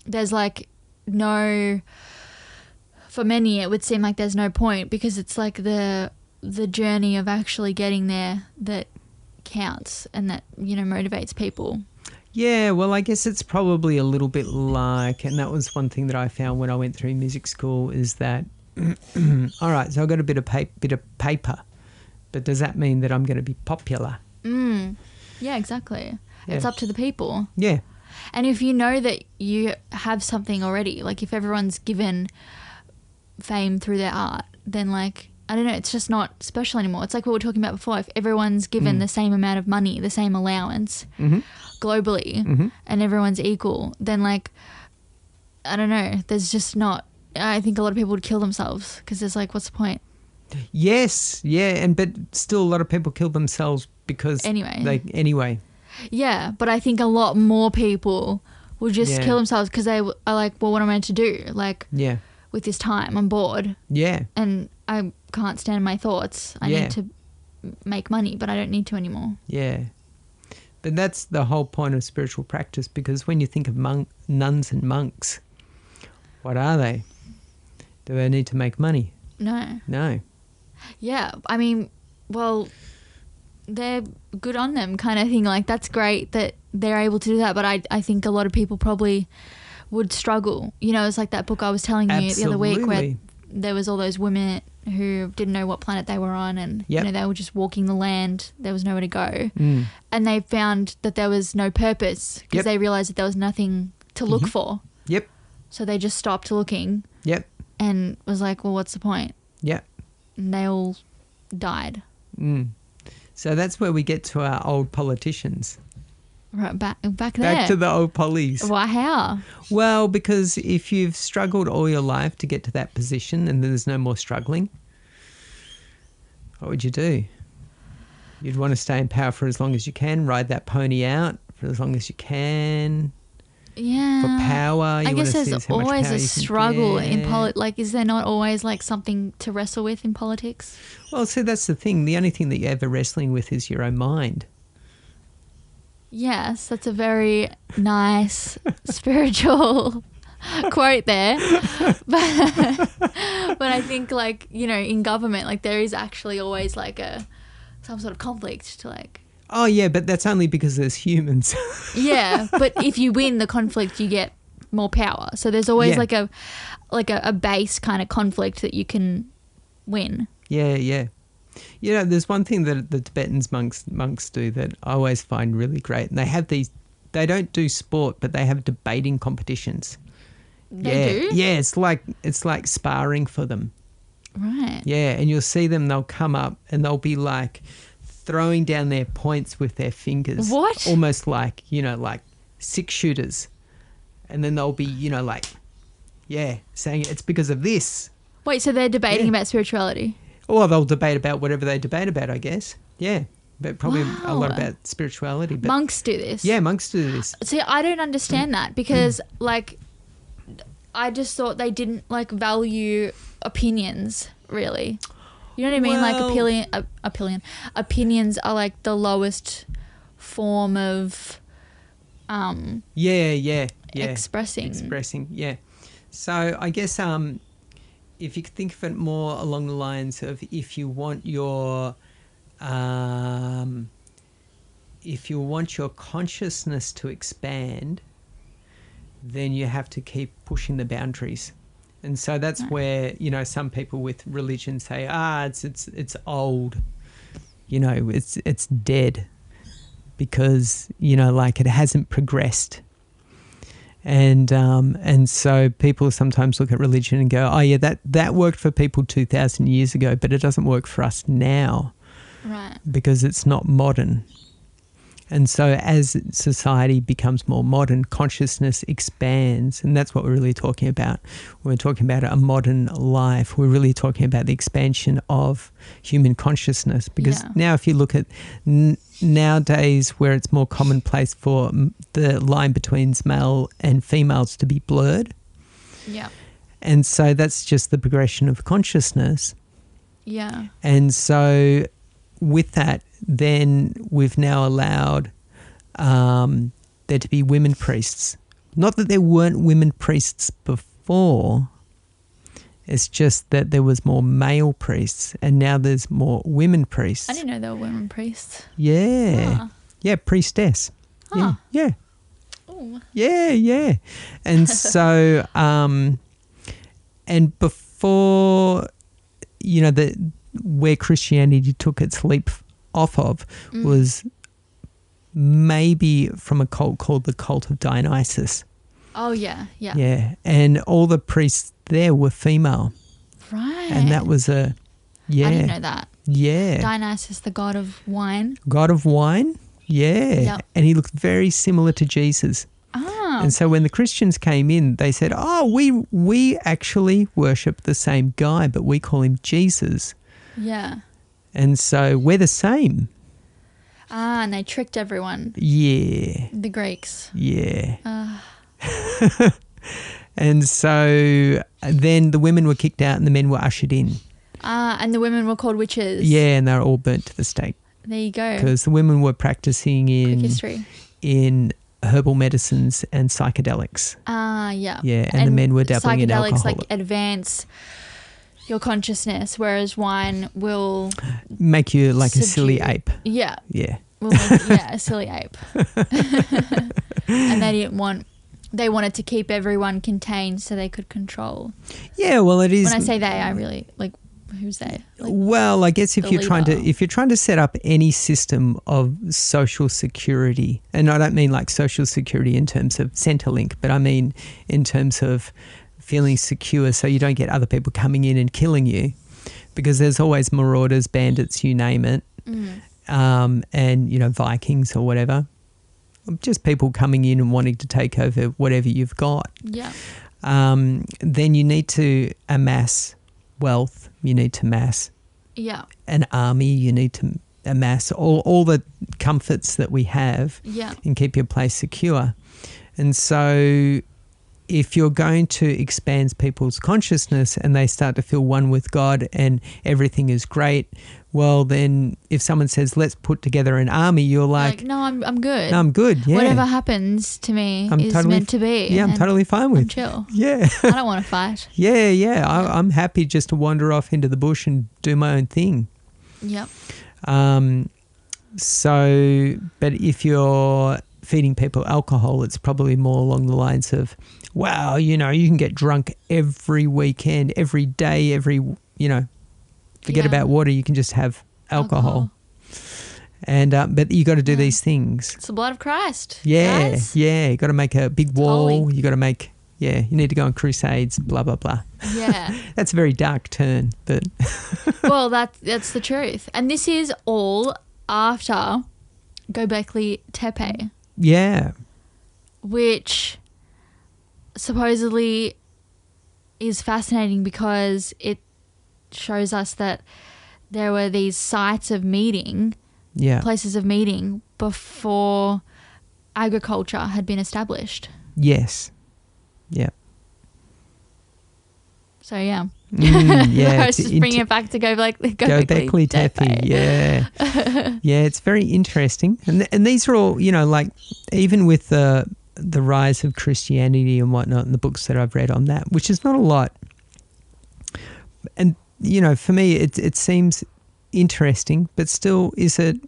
S2: there's like no... For many, it would seem like there's no point because it's like the journey of actually getting there that counts and that, you know, motivates people.
S1: Yeah, well, I guess it's probably a little bit like, and that was one thing that I found when I went through music school is that, all right, so I got a bit of paper, but does that mean that I'm going to be popular?
S2: Yeah, exactly. Yeah. It's up to the people.
S1: Yeah.
S2: And if you know that you have something already, like if everyone's given fame through their art, then like, I don't know, it's just not special anymore. It's like what we were talking about before. If everyone's given the same amount of money, the same allowance globally, and everyone's equal, then like, I don't know, there's just not, I think a lot of people would kill themselves because there's like, what's the point?
S1: Yes, yeah, but still a lot of people kill themselves because anyway.
S2: Yeah, but I think a lot more people will just kill themselves because they are like, well, what am I meant to do? Like, with this time, I'm bored. Yeah. And I can't stand my thoughts. I need to make money, but I don't need to anymore. Yeah.
S1: But that's the whole point of spiritual practice, because when you think of nuns and monks, what are they? Do they need to make money? No.
S2: Yeah, I mean, well, they're good on them kind of thing. Like, that's great that they're able to do that, but I think a lot of people probably would struggle. You know, it's like that book I was telling you the other week where there was all those women who didn't know what planet they were on, and you know, they were just walking the land. There was nowhere to go. And they found that there was no purpose because they realized that there was nothing to look for. So they just stopped looking and was like, well, what's the point? And they all died.
S1: So that's where we get to our old politicians.
S2: Right, back there.
S1: Back to the old police.
S2: Why, how?
S1: Well, because if you've struggled all your life to get to that position and there's no more struggling, what would you do? You'd want to stay in power for as long as you can, ride that pony out for as long as you can.
S2: Yeah.
S1: For power.
S2: I guess there's always a struggle in politics. Like, is there not always like something to wrestle with in politics?
S1: Well, see, that's the thing. The only thing that you're ever wrestling with is your own mind.
S2: Yes, that's a very nice spiritual quote there. But I think, like, you know, in government, like, there is actually always like some sort of conflict to like.
S1: Oh, yeah, but that's only because there's humans.
S2: Yeah, but if you win the conflict, you get more power. So there's always like a base kind of conflict that you can win. Yeah.
S1: You know, there's one thing that the Tibetan monks do that I always find really great. And they have they don't do sport, but they have debating competitions.
S2: They do?
S1: Yeah, it's like sparring for them.
S2: Right.
S1: Yeah, and you'll see them, they'll come up and they'll be like throwing down their points with their fingers.
S2: What?
S1: Almost like, you know, like 6-shooters. And then they'll be, you know, like, saying it's because of this.
S2: Wait, so they're debating about spirituality?
S1: Or they'll debate about whatever they debate about, I guess. Yeah, but probably a lot about spirituality. But
S2: monks do this?
S1: Yeah, monks do this.
S2: See, I don't understand that because, like, I just thought they didn't, like, value opinions, really. You know what I mean? Like, opinions are, like, the lowest form of expressing. Yeah. So I guess if you could think of it more along the lines of if you want your consciousness to expand, then you have to keep pushing the boundaries. And so that's where, you know, some people with religion say, it's old, you know, it's dead because, you know, like it hasn't progressed. And so people sometimes look at religion and go, oh yeah, that worked for people 2,000 years ago, but it doesn't work for us now, right? Because
S1: it's not modern. And so as society becomes more modern, consciousness expands, and that's what we're really talking about. When we're talking about a modern life, we're really talking about the expansion of human consciousness. Because now if you look at nowadays where it's more commonplace for the line between male and females to be blurred.
S2: Yeah.
S1: And so that's just the progression of consciousness.
S2: Yeah.
S1: And so with that, then we've now allowed there to be women priests. Not that there weren't women priests before. It's just that there was more male priests and now there's more women priests.
S2: I didn't know there were women priests.
S1: Yeah. Yeah, priestess.
S2: Huh.
S1: Yeah.
S2: Ooh.
S1: Yeah. And so, and before, you know, where Christianity took its leap off of was maybe from a cult called the cult of Dionysus.
S2: Oh, yeah.
S1: Yeah, and all the priests there were female.
S2: Right.
S1: And that was
S2: I didn't know that.
S1: Yeah.
S2: Dionysus, the god of wine.
S1: God of wine. Yeah.
S2: Yep.
S1: And he looked very similar to Jesus.
S2: Ah.
S1: And so when the Christians came in, they said, oh, we actually worship the same guy, but we call him Jesus.
S2: Yeah.
S1: And so we're the same.
S2: Ah, and they tricked everyone.
S1: Yeah.
S2: The Greeks.
S1: Yeah. And so then the women were kicked out and the men were ushered in.
S2: Ah, and the women were called witches.
S1: Yeah, and they were all burnt to the stake.
S2: There you go.
S1: Because the women were practicing
S2: Quick history.
S1: in herbal medicines and psychedelics.
S2: Ah, yeah.
S1: Yeah, and the men were dabbling in alcohol.
S2: Psychedelics like advance your consciousness, whereas wine will
S1: make you like a silly
S2: subdue.
S1: ape.
S2: Yeah.
S1: Yeah.
S2: Will make a silly ape. And they wanted to keep everyone contained so they could control.
S1: Yeah, well, it is.
S2: When I say they, I really like, who's they? Like,
S1: well, I guess if you're
S2: leader.
S1: trying to set up any system of social security, and I don't mean like social security in terms of Centrelink, but I mean in terms of feeling secure so you don't get other people coming in and killing you, because there's always marauders, bandits, you name it, and Vikings or whatever. Just people coming in and wanting to take over whatever you've got.
S2: Yeah.
S1: Then you need to amass wealth. You need to amass an army. You need to amass all the comforts that we have and keep your place secure. And so if you're going to expand people's consciousness and they start to feel one with God and everything is great, well, then if someone says, let's put together an army, you're like
S2: no, I'm good.
S1: No, I'm good, yeah.
S2: Whatever happens to me is
S1: totally,
S2: meant to be.
S1: Yeah, I'm totally fine with.
S2: I'm chill.
S1: Yeah.
S2: I don't want to fight.
S1: Yeah. I'm happy just to wander off into the bush and do my own thing.
S2: Yep.
S1: So, but if you're feeding people alcohol, it's probably more along the lines of, wow, you can get drunk every weekend, every day, forget about water, you can just have alcohol. And but you got to do these things.
S2: It's the blood of Christ.
S1: Yeah,
S2: guys.
S1: yeah. You got to make a big wall.
S2: Holy.
S1: You got to make. Yeah, you need to go on crusades. Blah blah blah.
S2: Yeah.
S1: That's a very dark turn, but.
S2: Well, that's the truth, and this is all after Göbekli Tepe.
S1: Yeah.
S2: Which supposedly is fascinating because it shows us that there were these sites of meeting, places of meeting before agriculture had been established.
S1: Yes. Yeah.
S2: So yeah.
S1: Yeah.
S2: I was just bringing it back to Göbekli
S1: Tepe. Yeah. Yeah, it's very interesting. And these are all, like even with the rise of Christianity and whatnot and the books that I've read on that, which is not a lot. And, for me, it seems interesting, but still, is it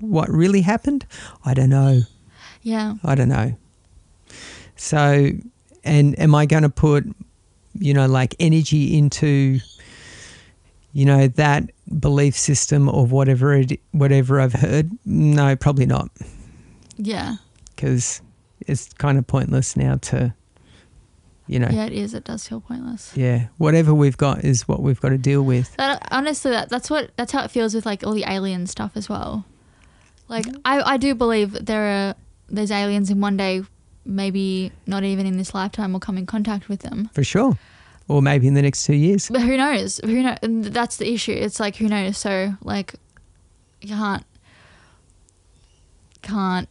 S1: what really happened? I don't know.
S2: Yeah.
S1: I don't know. So, and am I going to put, like energy into, that belief system or whatever I've heard? No, probably not.
S2: Yeah.
S1: Because it's kind of pointless now to,
S2: Yeah, it is. It does feel pointless.
S1: Yeah. Whatever we've got is what we've got to deal with.
S2: Honestly, that's how it feels with like all the alien stuff as well. Like I do believe there's aliens and one day, maybe not even in this lifetime, we'll come in contact with them.
S1: For sure. Or maybe in the next 2 years.
S2: But who knows? And that's the issue. It's like, who knows? So like you can't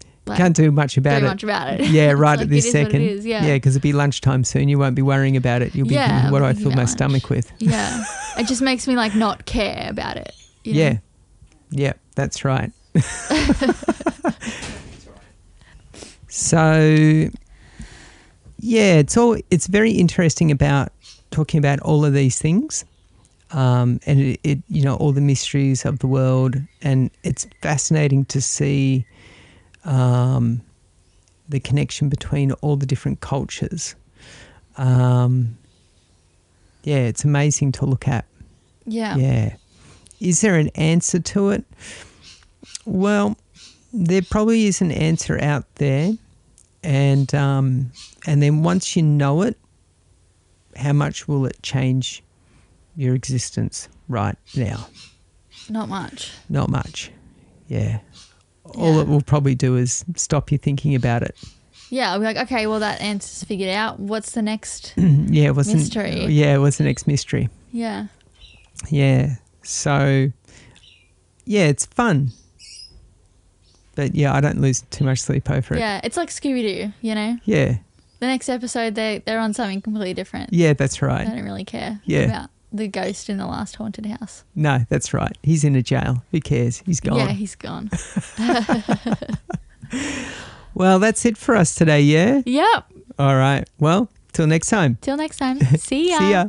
S2: do much about it. Yeah, right at this second. It is, yeah,
S1: because it'll be lunchtime soon. You won't be worrying about it. You'll be thinking, what do I fill my stomach with?
S2: Yeah. It just makes me like not care about it.
S1: Yeah. Yeah, that's right. So, yeah, it's very interesting about talking about all of these things, and it all the mysteries of the world, and it's fascinating to see the connection between all the different cultures. It's amazing to look at.
S2: Yeah.
S1: Yeah. Is there an answer to it? Well, there probably is an answer out there, and then once you know it, how much will it change your existence right now?
S2: Not much.
S1: Not much. Yeah. All it will probably do is stop you thinking about it.
S2: Yeah, I'll be like, okay, well, that answer's figured out. What's the next
S1: mystery? Yeah, what's the next mystery?
S2: Yeah.
S1: Yeah. So, yeah, it's fun. But, yeah, I don't lose too much sleep over it.
S2: Yeah, it's like Scooby-Doo, you know?
S1: Yeah.
S2: The next episode, they're on something completely different.
S1: Yeah, that's right.
S2: They don't really care about the ghost in the last haunted house.
S1: No, that's right. He's in a jail. Who cares? He's gone.
S2: Yeah, he's gone.
S1: Well, that's it for us today, yeah?
S2: Yep.
S1: All right. Well, till next time.
S2: Till next time. See ya.
S1: See ya.